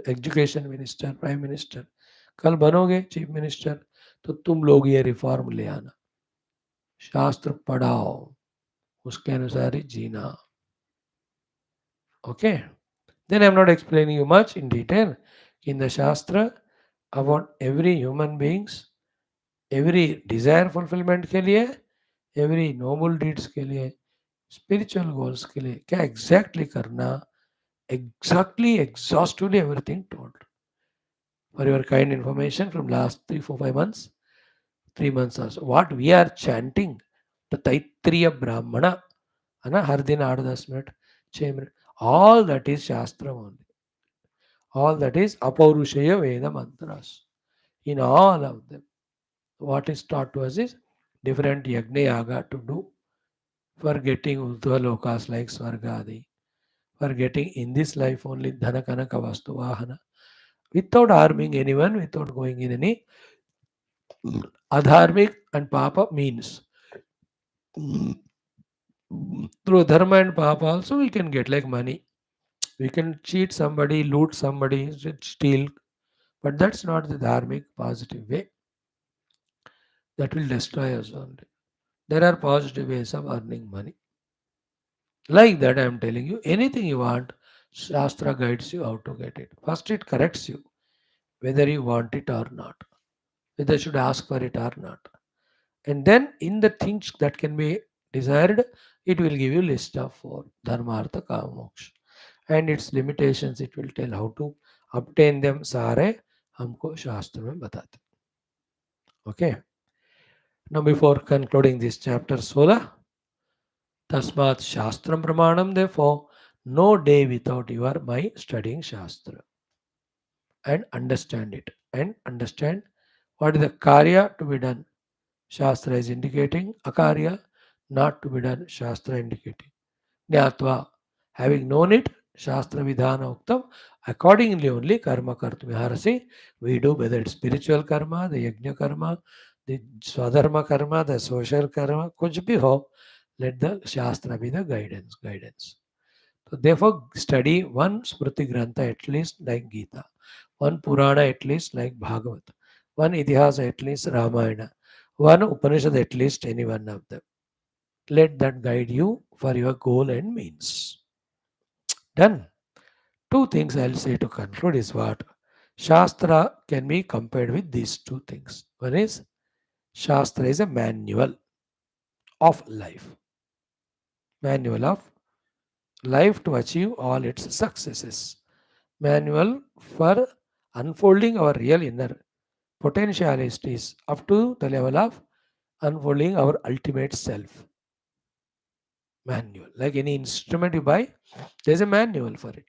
education minister, prime minister, कल बनोगे chief minister तो तुम लोग ये reform ले आना. शास्त्र पढ़ाओ, उसके अनुसार ही जीना. Okay. Then I am not explaining you much in detail. In the Shastra, about every human beings, every desire fulfillment के लिए, every noble deeds के लिए, spiritual goals के लिए, क्या exactly करना, exactly, exhaustively everything told. For your kind information from last 3, 4, 5 months, 3 months also. What we are chanting, the Taittiriya Brahmana, हर दिन 8-10 minute 6 minute, all that is Shastra only. All that is Apaurushaya Veda mantras. In all of them, what is taught to us is different yagna yaga to do for getting Urdhva lokas like Swargadi, for getting in this life only Dhanakanaka Vastu Vahana, without harming anyone, without going in any adharmic and papa means. Through dharma and papa also we can get like money. We can cheat somebody, loot somebody, steal, but that's not the dharmic positive way. That will destroy us only. There are positive ways of earning money. Like that, I am telling you, anything you want, Shastra guides you how to get it. First, it corrects you whether you want it or not, whether you should ask for it or not. And then, in the things that can be desired, it will give you list of 4 dharma, artha, kama, moksha. And its limitations, it will tell how to obtain them. सारे हमको शास्त्र में बताते. Okay. Now, before concluding this chapter 16, Tasmat Shastram Pramanam, therefore, no day without you or my studying Shastra and understand it and understand what is the Karya to be done. Shastra is indicating, Akarya not to be done, Shastra indicating. Jnatva, having known it, Shastra Vidhana Uktam, accordingly only Karma Kartumiharasi, we do whether it's spiritual karma, the Yajna karma, the Swadharma karma, the social karma, kuch bhi ho, let the Shastra be the guidance. So therefore, study one Smriti Grantha at least like Geetha, one Purana at least like Bhagavat, one Itihasa at least Ramayana, one Upanishad at least any one of them. Let that guide you for your goal and means. Done. 2 things I'll say to conclude is what? Shastra can be compared with these two things. One is Shastra is a manual of life, manual of life to achieve all its successes, manual for unfolding our real inner potentialities up to the level of unfolding our ultimate self. Manual, like any instrument you buy, there's a manual for it.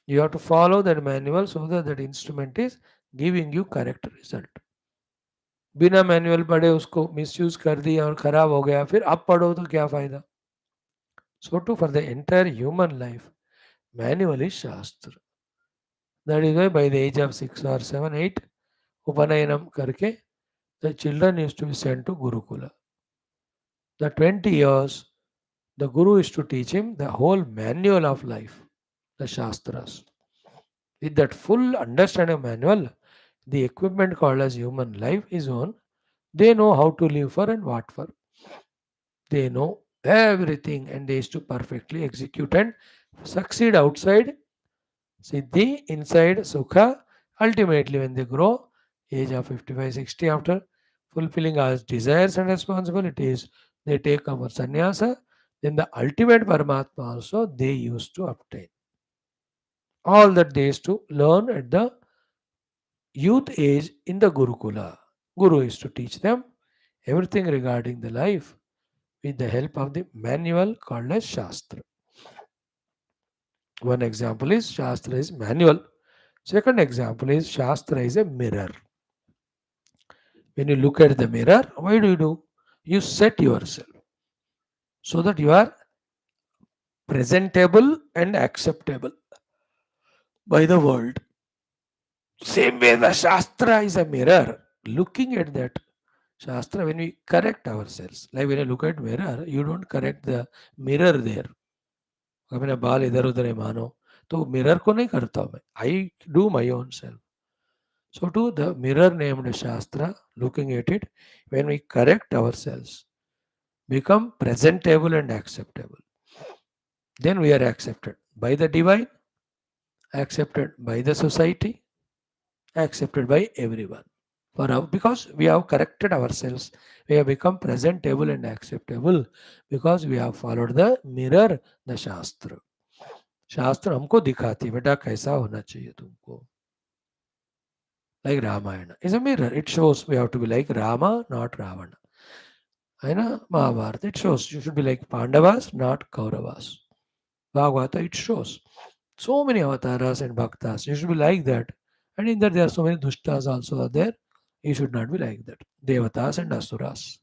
You have to follow that manual so that that instrument is giving you correct result. बिना manual पढ़े उसको misuse कर दिया और खराब हो गया, फिर अब पढ़ो तो क्या फायदा? So too for the entire human life, manual is Shastra. That is why by the age of 6 or 7, 8, Upanayanam karke, the children used to be sent to Gurukula. The 20 years, the Guru is to teach him the whole manual of life, the Shastras. With that full understanding of manual, the equipment called as human life is on. They know how to live for and what for. They know everything and they used to perfectly execute and succeed outside Siddhi, inside Sukha. Ultimately, when they grow, age of 55, 60, after fulfilling our desires and responsibilities, they take our sannyasa. Then the ultimate Paramatma also they used to obtain. All that they used to learn at the youth age in the Gurukula. Guru is to teach them everything regarding the life with the help of the manual called as Shastra. One example is Shastra is manual. Second example is Shastra is a mirror. When you look at the mirror, what do? You set yourself so that you are presentable and acceptable by the world. Same way the Shastra is a mirror. Looking at that Shastra, when we correct ourselves, like when you look at mirror, you don't correct the mirror there. अगर मेरा बाल इधर उधर है मानो तो mirror को नहीं करता हूँ मैं. I do my own self. So to the mirror named Shastra, looking at it, when we correct ourselves, become presentable and acceptable, then we are accepted by the divine, accepted by the society, accepted by everyone. For our, because we have corrected ourselves, we have become presentable and acceptable because we have followed the mirror, the Shastra. शास्त्र हमको दिखाती है बेटा कैसा होना चाहिए तुमको. Like Ramayana is a mirror. It shows we have to be like Rama, not Ravana. है ना? Mahabharata, it shows you should be like Pandavas, not Kauravas. Bhagavata, it shows so many avatars and bhaktas. You should be like that. And in that there are so many dushtas also are there. You should not be like that. Devatas and asuras.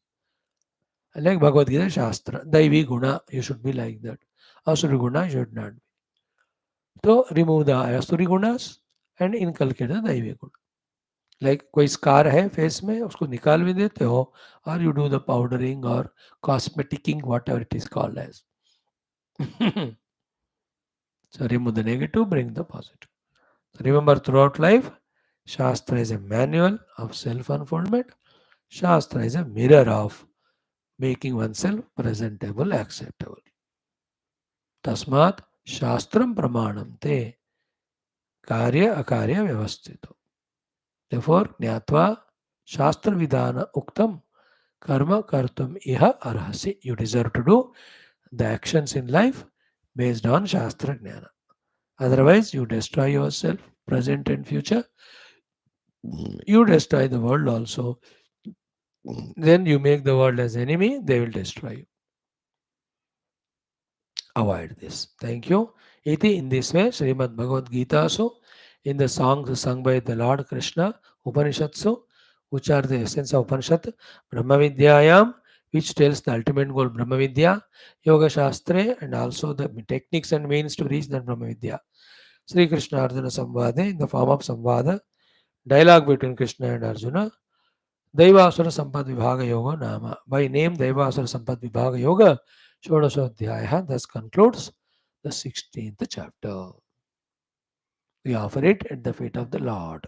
And like Bhagavad Gita Shastra, Daivi guna, you should be like that. Asuri guna, you should not be. So remove the asuri gunas and inculcate the Daivi guna. Like कोई scar है face में उसको निकाल भी देते हो और you do the powdering और cosmeticking whatever it is called as. So remove the negative, bring the positive. So remember throughout life, Shastra is a manual of self-unfoldment. Shastra is a mirror of making oneself presentable, acceptable. Tasmat Shastram Pramanam Te Karya Akarya Vyavastito. Therefore, Jnatva Shastra Vidhana Uktam Karma Kartum Iha Arhasi. You deserve to do the actions in life based on Shastra Jnana. Otherwise, you destroy yourself, present and future. You destroy the world also. Then you make the world as enemy, they will destroy you. Avoid this. Thank you. Iti, in this way, Srimad Bhagavad Gita so, in the songs sung by the Lord Krishna, Upanishad so, which are the essence of Upanishad, Brahma Vidyayam, which tells the ultimate goal, Brahma Vidya, Yoga Shastra, and also the techniques and means to reach that Brahma Vidya. Sri Krishna Arjuna Samvade, in the form of Samvada, dialogue between Krishna and Arjuna, Daivasura Sampad Vibhaga Yoga Nama. By name Daivasura Sampad Vibhaga Yoga, Shodasodhyaya thus concludes the 16th chapter. We offer it at the feet of the Lord.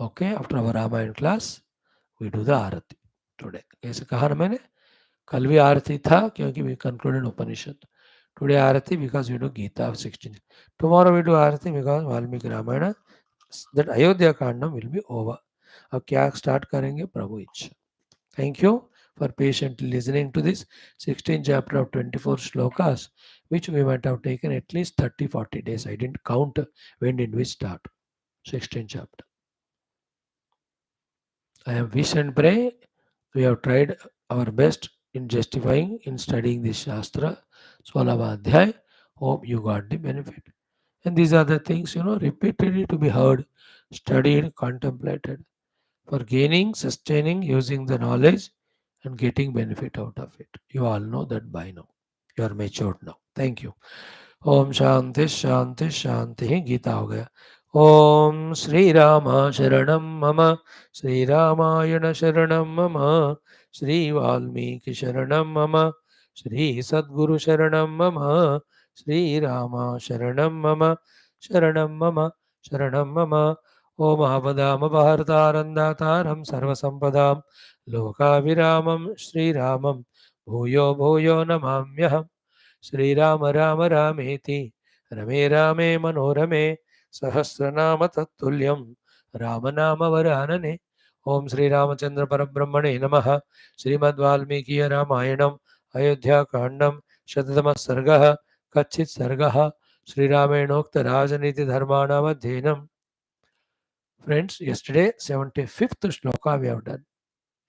Okay, after our Ramayana class, we do the Arati today. जैसे कहा ना मैंने, कल भी आरती था क्योंकि we concluded Upanishad. Today Arati because we do Geetha of 16. Tomorrow we do Arati because Valmiki Ramayana, that Ayodhya Kandam will be over. अब क्या start करेंगे प्रभु इच्छा. Thank you for patiently listening to this 16th chapter of 24 shlokas, which we might have taken at least 30-40 days. I didn't count when did we start. 16th chapter. I have wish and pray. We have tried our best in justifying, in studying this Shastra, Swalavadhyay. Hope you got the benefit. And these are the things, repeatedly to be heard, studied, contemplated, for gaining, sustaining, using the knowledge, and getting benefit out of it. You all know that by now. You are matured now. Thank you. ओम शांति शांति शांति. गीता हो गया. ओम श्री राम शरणम मम, श्री रामायण शरणम मम, श्री वाल्मीकि शरणम मम, श्री सद्गुरु शरणम मम, श्री राम शरणम मम, शरणम मम, शरणम मम. ओम आपदाम भारतारंदातारं सर्वसंपदां लोकाभिरामं श्रीरामं भूयो भूयो नमाम्यहम्. श्रीराम राम रामेति रमे रामे मनोरमे सहस्रनाम तत्तुल्यं रामनाम वरानने. ओम श्री रामचंद्र परब्रह्मणे नमः. श्रीमद्वाल्मीकि रामायणम् अयोध्याकाण्डं शततमः सर्गः. कच्चित् सर्गः श्रीरामेणोक्त राजनीति धर्माणामध्ययनम्. Friends, yesterday 75th shloka we have done.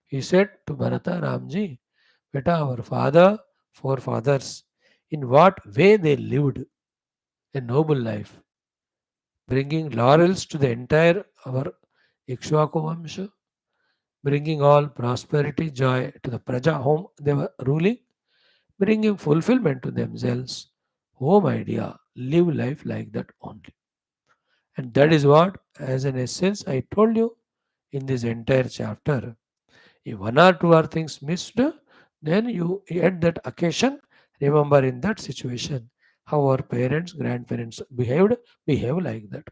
He said to Bharata, Ramji, beta, our father, forefathers, in what way they lived a noble life, bringing laurels to the entire our Ikshvaku Vamsha, bringing all prosperity, joy to the Praja whom they were ruling, bringing fulfillment to themselves. Oh, my dear, live life like that only. And that is what, as an essence, I told you in this entire chapter. If one or two are things missed, then you at that occasion remember in that situation how our parents, grandparents behaved, behave like that.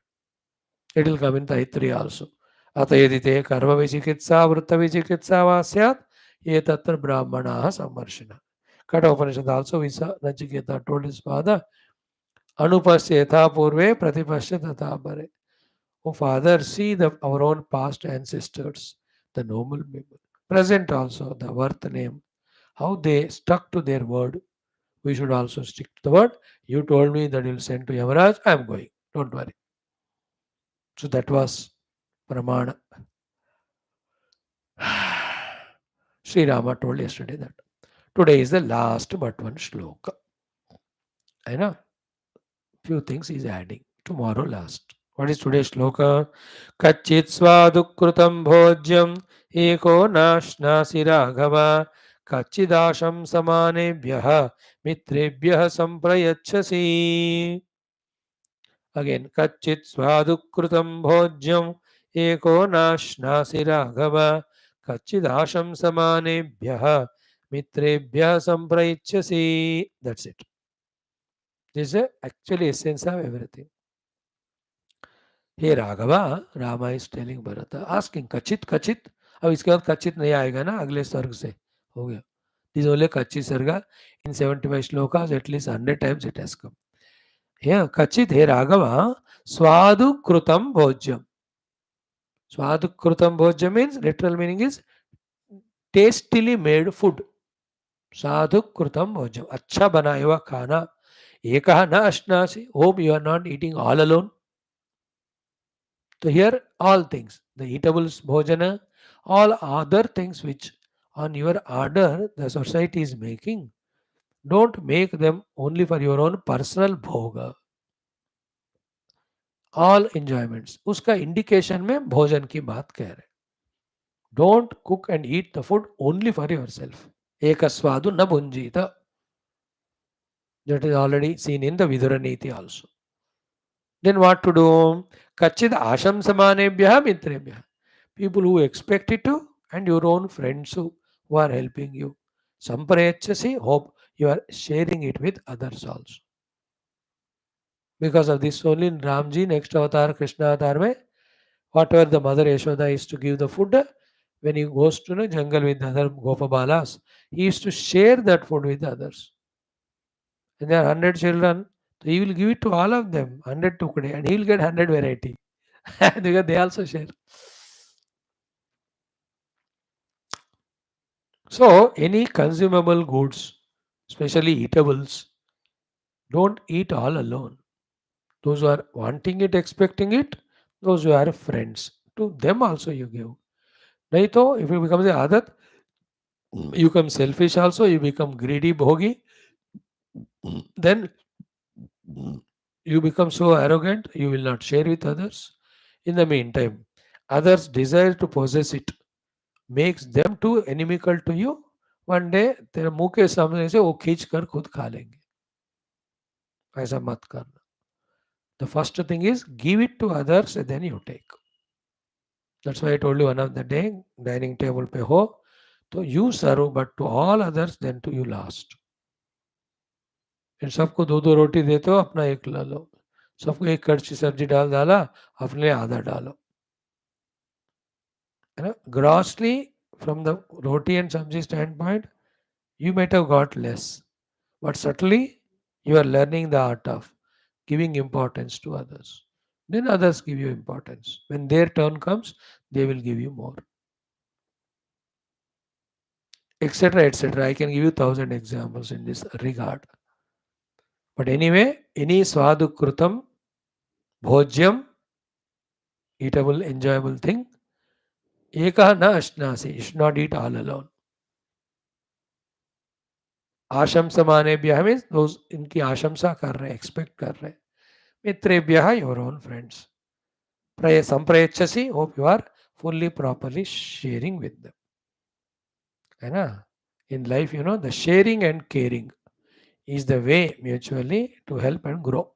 It will come in Taittiriya also. Atayadite karma vichikitsa vrutta vichikitsa va syat ye tatra brahmanaha samvarshina. Kata Upanishad also Visa Nachiketa told his father, Anupasya yatha purve pratipasya tatha pare. Oh father, see our own past ancestors, the noble people. Present also, the worth name, how they stuck to their word. We should also stick to the word. You told me that you'll send to Yamaraj, I am going. Don't worry. So that was Pramana. Sri Rama told yesterday that. Today is the last but one shloka. I know. Few things he's adding. Tomorrow last. What is today's shloka? Kachit swadukrutam bhojyam eko nashnasi raghava kachidasham samanebhyah mitrebhyah samprayachasi. Again, kachit swadukrutam bhojyam eko nashnasi raghava kachidasham samanebhyah mitrebhyah samprayachasi. That's it. This is actually essence of everything. हे Raghava, Rama is telling Bharat, asking कचित कचित. अब इसके बाद कचित नहीं आएगा ना अगले सर्ग से. हो गया. दिस ओनली कचित सर्ग इन 75 shlokas, at least 100 times it has come. Here, kachit, हे राघवा, स्वादु कृतम भोज्यम. स्वादु कृतम भोज्यम means literal meaning is tastily made food. साधु कृतम भोज्यम, अच्छा बनाया हुआ खाना. एकः न अश्नासि, hope you are not eating all alone. So here all things, the eatables, bhojana, all other things which on your order the society is making, don't make them only for your own personal bhoga. All enjoyments. उसका indication में भोजन की बात कह रहे. Don't cook and eat the food only for yourself. एक स्वादु न भुंजीत. That is already seen in the Vidura Neethi also. Then what to do? Kachid asham samanebhyah mitrebhyah. People who expect it to, and your own friends who are helping you. Samprayachasi, hope you are sharing it with others also. Because of this only in Ramji, next avatar, Krishna avatar, mein, whatever the mother Yashoda is to give the food, when he goes to the jungle with the other Gopabalas, he used to share that food with others. When there are 100 children, so he will give it to all of them, 100 tukde, and he will get 100 variety. Because they also share. So, any consumable goods, especially eatables, don't eat all alone. Those who are wanting it, expecting it, those who are friends, to them also you give. Nahi to, if it becomes a adat, you become selfish also, you become greedy, bhogi, then you become so arrogant, you will not share with others. In the meantime, others' desire to possess it makes them too inimical to you. One day तेरे मुंह के सामने से वो खींच कर खुद खा लेंगे. ऐसा मत करना. The first thing is give it to others and then you take. That's why I told you one of the day dining table पे हो तो you serve but to all others then to you last. इन सबको दो दो रोटी देते हो अपना एक ला लो. सबको एक कड़छी सब्जी डाला अपने लिए आधा डालो. है ना. Grossly from the roti and sabji standpoint you might have got less, but subtly you are learning the art of giving importance to others. Then others give you importance. When their turn comes, they will give you more. Etc. etc. I can give you 1,000 examples in this regard. But anyway, any swadu krutam, bhojyam, eatable, enjoyable thing, eka na ashnasi, you should not eat all alone. आशंसा मानेभ्यः means those इनकी आशंसा कर रहे हैं, expect कर रहे हैं. मित्रेभ्यः योर ओन फ्रेंड्स. संप्रयच्छसि hope you are fully properly sharing with them. है ना. In life, you know, the sharing and caring is the way mutually to help and grow.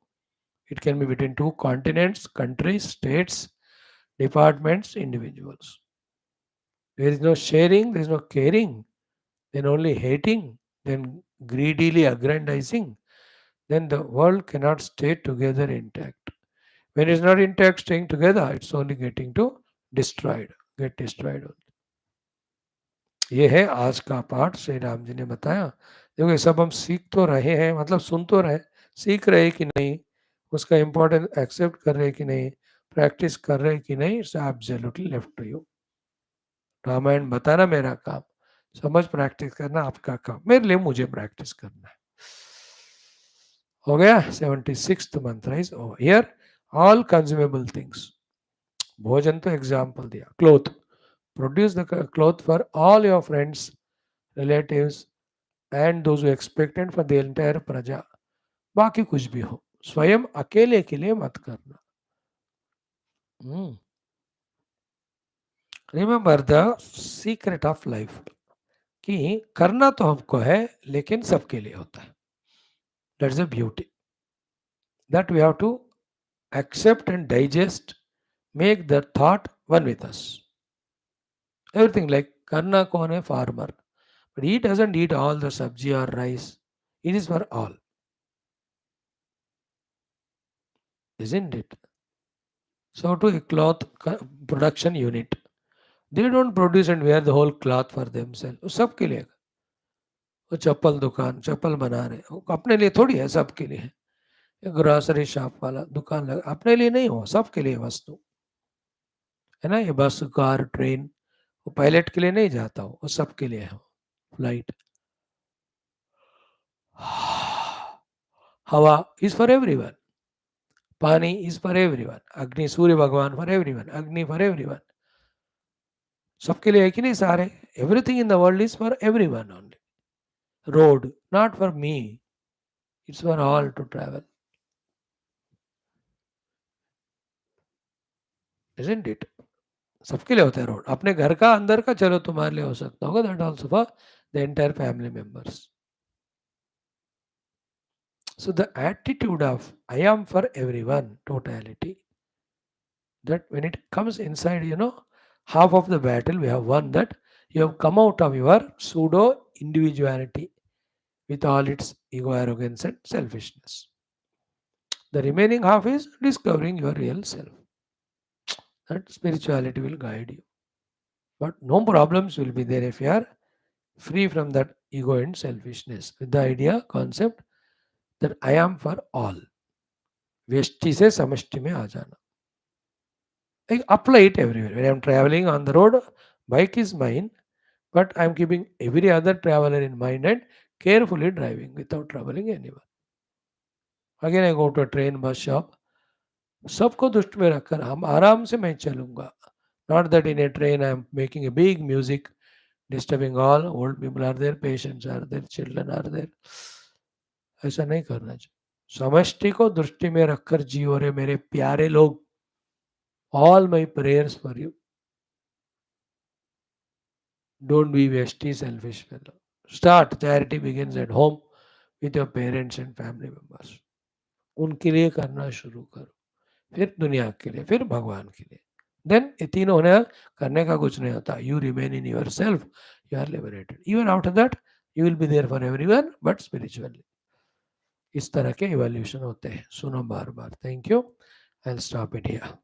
It can be between two continents, countries, states, departments, individuals. There is no sharing, there is no caring, then only hating, then greedily aggrandizing, then the world cannot stay together intact. When it's not intact, staying together, it's only getting to destroyed, get destroyed. ये है आज का पाठ श्री राम जी ने बताया. देखो ये सब हम सीख तो रहे हैं, मतलब सुन तो रहे, सीख रहे कि नहीं, उसका इम्पोर्टेंस एक्सेप्ट कर रहे कि नहीं, प्रैक्टिस कर रहे कि नहीं, it's absolutely left to you. Ramayana बताना मेरा काम, समझ प्रैक्टिस करना आपका काम. मेरे लिए मुझे प्रैक्टिस करना है. हो गया. 76th मंत्र is over. Here all consumable things. भोजन तो एग्जाम्पल दिया. Cloth, produce the cloth for all your friends, relatives and those who expected for the entire प्रजा. बाकी कुछ भी हो, स्वयं अकेले के लिए मत करना. Remember the secret of life कि करना तो हमको है लेकिन सबके लिए होता है. That's the beauty that we have to accept and digest, make the thought one with us. Everything like karna kon hai farmer, but he doesn't eat all the sabji or rice. It is for all, isn't it? So to a cloth production unit, they don't produce and wear the whole cloth for themselves. वो सबके लिए. वो चप्पल दुकान चप्पल बना रहे, वो अपने लिए थोड़ी है, सबके लिए है. ग्रोसरी शॉप वाला दुकान लगा, अपने लिए नहीं हो, सबके लिए वस्तु है ना. ये बस कार ट्रेन वो पायलट के लिए नहीं जाता हो, वो सबके लिए हो. Flight, hawa is for everyone, pani is for everyone, Agni Surya Bhagwan for everyone, Agni for everyone, सबके लिए है कि नहीं सारे. Everything in the world is for everyone only. Road not for me, it's for all to travel, isn't it. सबके लिए होता है रोड. अपने घर का अंदर का चलो तुम्हारे लिए हो सकता होगा, that also for the entire family members. So the attitude of I am for everyone, totality, that when it comes inside, you know, half of the battle we have won, that you have come out of your pseudo individuality with all its ego, arrogance and selfishness. The remaining half is discovering your real self. That spirituality will guide you. But no problems will be there if you are free from that ego and selfishness. With the idea, concept, that I am for all. व्यष्टि से समष्टि में आ जाना. I apply it everywhere. When I am traveling on the road, bike is mine, but I am keeping every other traveler in mind and carefully driving without troubling anyone. Again, I go to a train, bus shop. सबको दृष्टि में रखकर हम आराम से मैं चलूंगा. Not that in a train I am making a big music, disturbing all. Old people are there, patients are there, children are there. ऐसा नहीं करना चाहिए. समष्टि को दृष्टि में रखकर जियो रे मेरे प्यारे लोग. All my prayers for you. Don't be wasty, selfish fellow. Start. Charity begins at home with your parents and family members. उनके लिए करना शुरू करो, फिर दुनिया के लिए, फिर भगवान के लिए. देन ये तीनों होने करने का कुछ नहीं होता. You remain in yourself, you are liberated. Even after that you will be there for everyone but spiritually. इस तरह के इवोल्यूशन होते हैं. सुनो बार बार. Thank you. I will stop it here.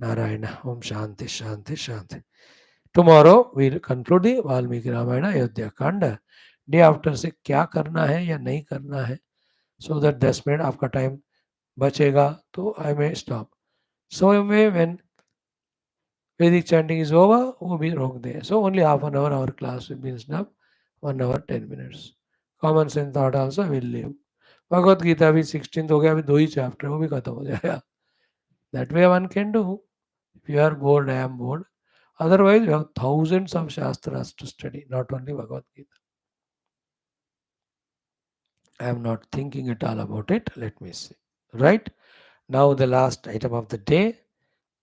Narayana. Om शांति शांति शांति. Tomorrow will conclude the Valmiki Ramayana Ayodhya Kanda. Day after से क्या करना है या नहीं करना है, सो दैट 10 मिनट आपका टाइम बचेगा तो I may stop. So we when Vedic chanting is over, वो भी रोक दे. So only half an hour our class will be up. 1 hour 10 minutes. Common sense thought also will leave. Bhagavad Gita भी 16th हो गया, अभी 2 ही चैप्टर, वो भी खत्म हो जाएगा. That way one can do. If you are bored, I am bored. Otherwise, you have thousands of Shastras to study, not only Bhagavad Gita. I am not thinking at all about it. Let me see. Right? Now the last item of the day,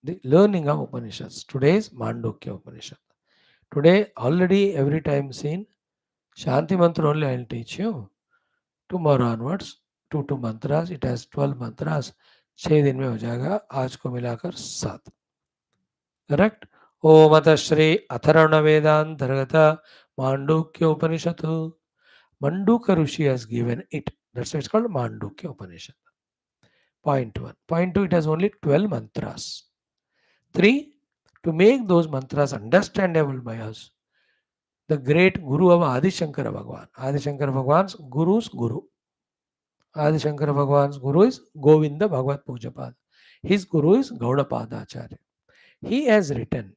the learning of Upanishads. Today is Mandukya Upanishad. Today, already every time seen, Shanti mantra only I will teach you. Tomorrow onwards, 2 mantras. It has 12 mantras. 6 दिन में हो जाएगा. आज को मिलाकर 7. Correct? ओम अथ श्री अथर्वण वेदांतर्गत मांडूक्य उपनिषद. Manduka Rishi has given it. That's why it's called Mandukya Upanishad. Point 1. Point 2, it has only 12 mantras. 3, to make those mantras understandable by us, the great Guru of Adi Shankara Bhagwan. Adi Shankara Bhagwan's Guru's Guru. Adi Shankara Bhagwan's Guru is Govinda Bhagavad Pujapad. His Guru is Gaudapada Acharya. He has written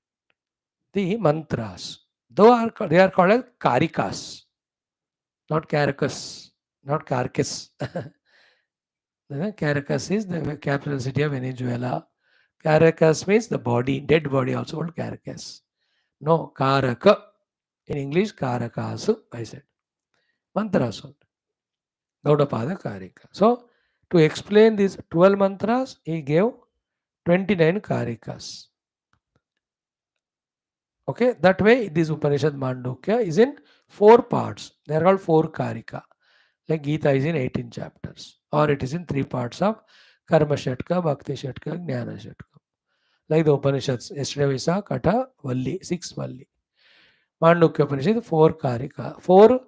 the mantras. Though they are called as karikas, not caracas, not carcass. Caracas is the capital city of Venezuela. Caracas means the body, dead body also called carcass. No, karaka. In English, karakasu, I said. Mantras. Gaudapada Karika. So, to explain these 12 mantras, he gave 29 Karikas. Okay, that way this Upanishad Mandukya is in 4 parts. They are called 4 Karika. Like Geetha is in 18 chapters. Or it is in 3 parts of Karma Shatka, Bhakti Shatka, Jnana Shatka. Like the Upanishads. Yesterday we saw Katha Valli, 6 Valli. Mandukya Upanishad, 4 Karika. 4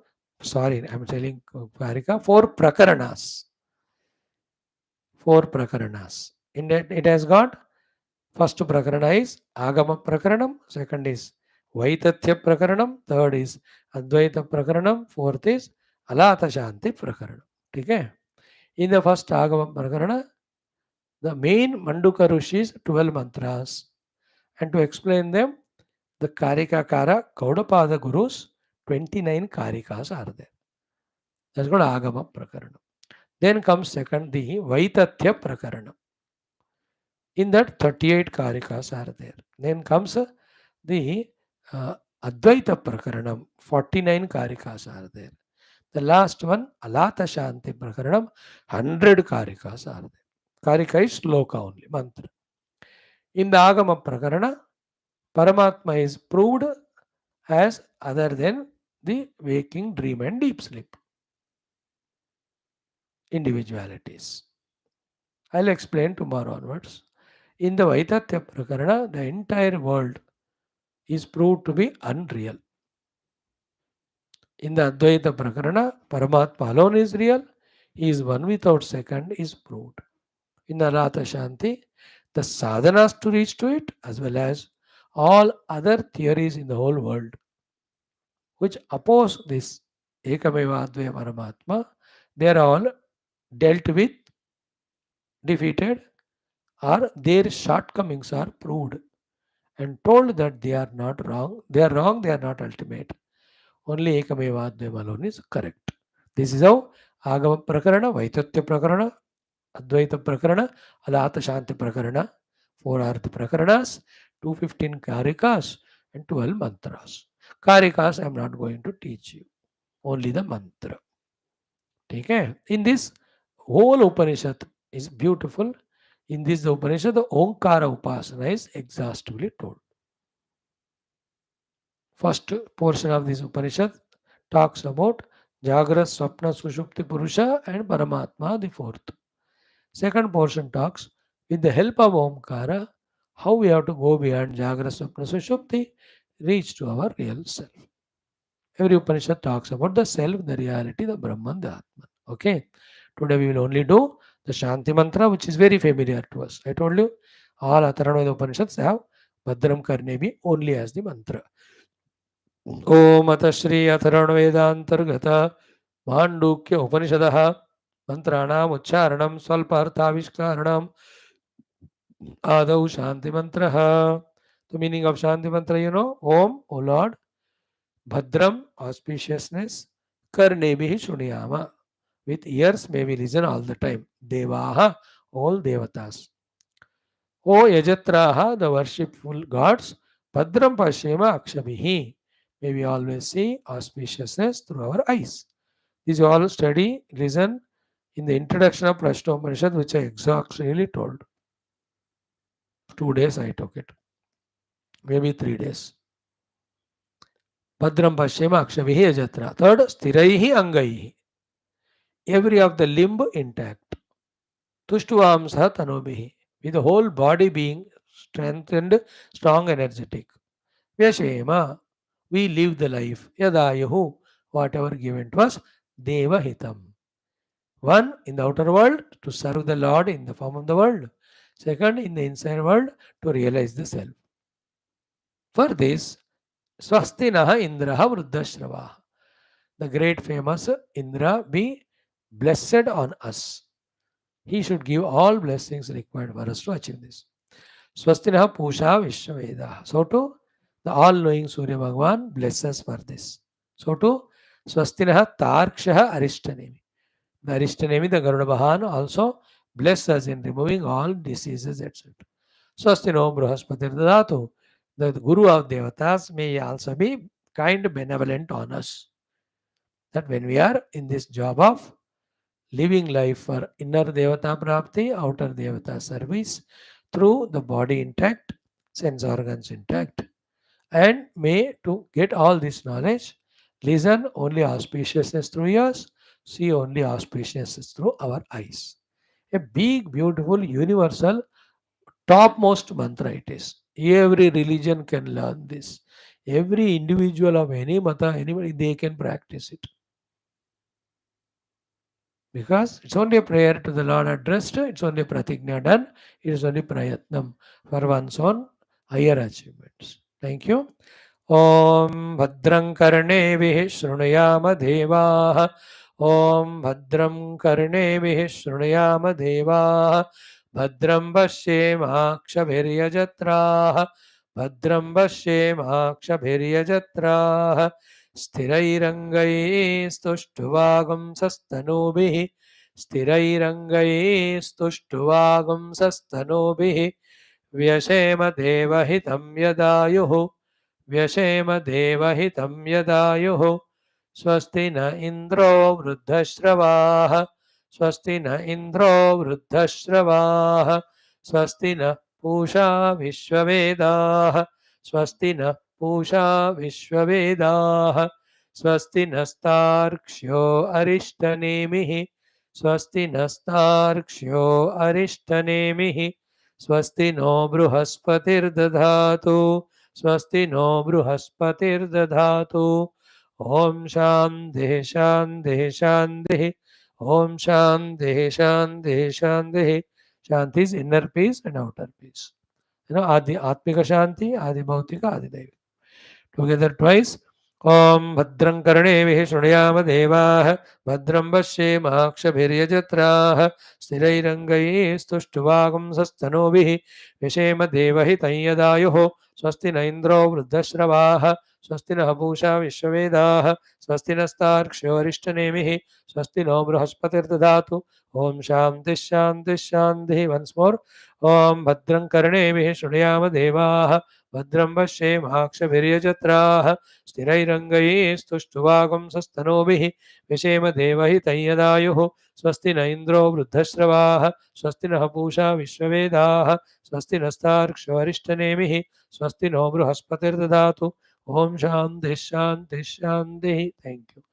Prakaranas. 4 Prakaranas. In that it has got, first Prakarana is Agama Prakaranam, second is Vaitatya Prakaranam, third is Advaita Prakaranam, fourth is Alata Shanti Prakaranam. Okay? In the first Agama Prakarana, the main Manduka Rishi's 12 mantras, and to explain them, the Karikakara Gaudapada Guru's 29 Karikas are there. That's called Agama Prakaranam. Then comes second, the Vaitatya Prakaranam. In that 38 Karikas are there. Then comes the Advaita Prakaranam, 49 Karikas are there. The last one, Alata Shanti Prakaranam, 100 Karikas are there. Karika is Shloka only, mantra. In the Agama Prakarana, Paramatma is proved as other than the waking, dream and deep sleep. Individualities. I'll explain tomorrow onwards. In the Vaitatya Prakarana, the entire world is proved to be unreal. In the Advaita Prakarana, Paramatma alone is real. He is one without second is proved. In the Alata Shanti, the sadhanas to reach to it, as well as all other theories in the whole world which oppose this Ekameva Advaya Paramatma, they are all dealt with, defeated, or their shortcomings are proved and told that they are not wrong, they are wrong, they are not ultimate. Only Ekamevadhyam alone is correct. This is how Agama Prakarana, Vaitotya Prakarana, Advaita Prakarana, Alata Shanti Prakarana, 4 Artha Prakaranas, 215 Karikas, and 12 Mantras. Karikas I am not going to teach you, only the mantra. Okay? In this whole Upanishad is beautiful. In this the Upanishad, the Omkara Upasana is exhaustively told. First portion of this Upanishad talks about Jagrat, Swapna, Sushupti, Purusha and Paramatma, the fourth. Second portion talks with the help of Omkara, how we have to go beyond Jagrat, Swapna, Sushupti, reach to our real self. Every Upanishad talks about the self, the reality, the Brahman, the Atman. Okay. Today we will only do the Shanti mantra, which is very familiar to us. I told you all Atharvaveda Upanishads have Bhadram Karnebi only as the mantra. ओम अथ श्री अथर्वणवेदांतर्गत मांडूक्य उपनिषदः मंत्राणाम उच्चारणं स्वल्प अर्थाविष्कारणम् आदौ शांति मंत्रः. The meaning of Shanti mantra, you know, Om, O Lord, Bhadram, auspiciousness, Karnebhi Shunyama, with ears may we listen all the time, Devaha, all Devatas. O Yajatraha, the worshipful gods, Bhadram Pashyema Akshabihi, may we always see auspiciousness through our eyes. These all study, listen in the introduction of Prashna Upanishad, which I exhaustively told. 2 days I took it, maybe 3 days. Bhadram Pashyema Akshabihi Ajatra. Third, Sthiraihi Angaihi. Every of the limb intact. Tushtuvam Sahatanobihi. With the whole body being strengthened, strong, energetic. Vyashema. We live the life. Yadayahu. Whatever given to us. Deva Hitam. One, in the outer world, to serve the Lord in the form of the world. Second, in the inside world, to realize the self. For this, Swastinaha Indraha Vruddhashrava. The great famous Indra be blessed on us. He should give all blessings required for us to achieve this. Swastinaha Pusha Vishwaveda. So too, the all-knowing Surya Bhagavan blesses for this. So too, Swastinaha Tarkshaha Arishtanemi. The Arishtanemi, the Garuda Vahan, also bless us in removing all diseases, etc. Swastino Bruhaspatir Dadatu. The Guru of Devatas may also be kind, benevolent on us. That when we are in this job of living life for inner Devata Prapti, outer Devata service, through the body intact, sense organs intact, and may to get all this knowledge, listen only auspiciousness through ears, see only auspiciousness through our eyes. A big, beautiful, universal, topmost mantra it is. Every religion can learn this. Every individual of any mata, anybody, they can practice it. Because it's only a prayer to the Lord addressed, it's only pratigna done, it is only prayatnam for one's own higher achievements. Thank you. Om Bhadram Karnevihi Shrunayama Devaha. Om Bhadram Karnevihi Shrunayama Devaha. Bhadram Pashyemakshabhiryajatraha. Bhadram Pashyemakshabhiryajatraha. स्थिरैरङ्गैस्तुष्टुवागं सस्तनूभिः स्थिरैरङ्गैस्तुष्टुवागं सस्तनूभिः व्यशेम देवहितं यदायुः व्यशेम देवहितं यदायुः स्वस्ति न इन्द्रो वृद्धश्रवाः स्वस्ति न इन्द्रो वृद्धश्रवाः स्वस्ति न पूषा विश्ववेदाः स्वस्ति न पूषा विश्ववेदाः स्वस्ति नस्तार्क्ष्यो अरिष्टनेमिः स्वस्ति नस्तार्क्ष्यो अरिष्टनेमिः स्वस्ति नो बृहस्पतिर्दधातु स्वस्ति नो बृहस्पतिर्दधातु ॐ शान्तिः शान्तिः शान्तिः ॐ शान्तिः शान्तिः शान्तिः. Shanti is inner peace and outer peace. You know, Adi Atmika Shanti, Adi Bhautika, Adi Daivi. Together twice. ॐ भद्रं कर्णेभिः शृणुयाम देवाः भद्रं पश्येमाक्षभिर्यजत्राः स्थिरैरङ्गैस्तुष्टुवागुंसस्तनूभिः विषेम देवहितं यदायुः स्वस्ति न इन्द्रो वृद्धश्रवाः स्वस्ति नः पूषा विश्ववेदाः स्वस्ति नस्तार्क्ष्योरिष्टनेमिः स्वस्ति नो बृहस्पतिर्दधातु ॐ शान्तिः शान्तिः शान्तिः वन्स् मोर् ॐ भद्रं कर्णेभिः शृणुयाम देवाः भद्रं पश्येमाक्षभिर्यजत्राः स्थिरैरङ्गैस्तुष्टुवागुंसस्तनूभिः विषेम देवहितं यदायुः स्वस्ति न इन्द्रो वृद्धश्रवाः स्वस्ति नः पूषा विश्ववेदाः स्वस्ति नस्तार्क्ष्योरिष्टनेमिः स्वस्ति नो बृहस्पतिर्दधातु ओम शांति शांति शांति थैंक यू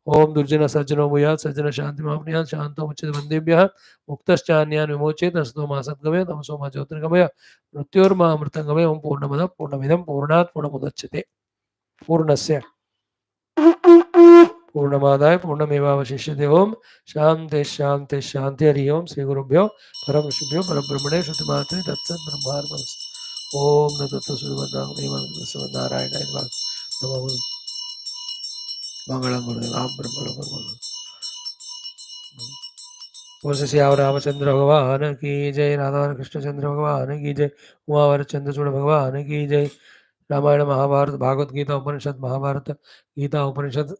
ओम दुर्जन सज्जनो भूयात् सज्जन शांति माप्नुयात् शांतो मुच्यते बन्देभ्यः मुक्तश्चान्यान् विमोचयेत् असतो मा सद्गमय तमसो मा ज्योतिर्गमय मृत्योर्मा अमृतंगमय ओम पूर्णमदः पूर्णमिदं पूर्णात् पूर्णमुदच्यते पूर्णस्य पूर्णमादाय पूर्णमेवावशिष्यते ओम शांति शांति शांति हरि ओम श्री गुरुभ्यो परम ऋषिभ्यो परब्रह्मणे श्रुतिमात्रे तत्सत् ब्रह्मार्पणमस्तु ओम न तत्सुनारायणाय नमः मंगलम गुरुदेव ब्रह्म श्याम रामचंद्र भगवान की जय राधा कृष्णचंद्र भगवान की जय उमावर चंद्रचूड़ भगवान की जय रामायण महाभारत भागवत गीता उपनिषद महाभारत गीता उपनिषद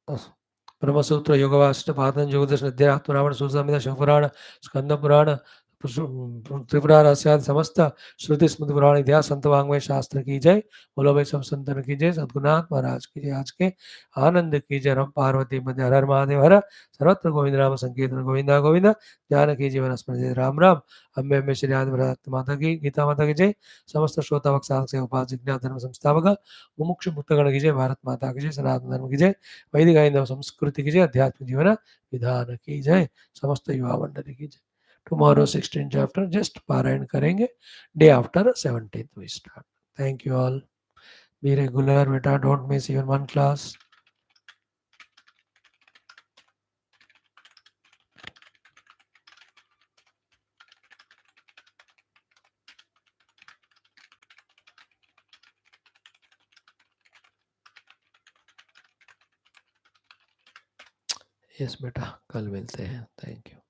ब्रह्मसूत्र योगवासिष्ठ पातन ज्योतिष अध्यात्मरावण सुसंहिता शिवपुराण स्कंद पुराण त्रिपुरा रहस्यादि समस्त श्रुति स्मृति पुराण इतिहास संत वांग्मय शास्त्र की जय बोलो भाई सब संतन की जय सद्गुनाथ महाराज की जय आज के आनंद की जय रम पार्वती मध्य हर हर महादेव हर सर्वत्र गोविंद नाम संकीर्तन गोविंदा गोविंद जानकी जीवन स्मृति राम राम अम्बे अम्बे श्री आदि माता की गीता माता की जय समस्त श्रोता वक्साल से उपासक ज्ञान धर्म संस्थापक मुमुक्षु मुक्तगण की जय भारत माता की जय सनातन धर्म की जय वैदिक हिंदू संस्कृति की जय अध्यात्म जीवन विधान की जय समस्त युवा मंडली की जय tomorrow 16th chapter just पारायण करेंगे day after 17th we start thank you all be regular beta don't miss even one class yes beta कल मिलते हैं thank you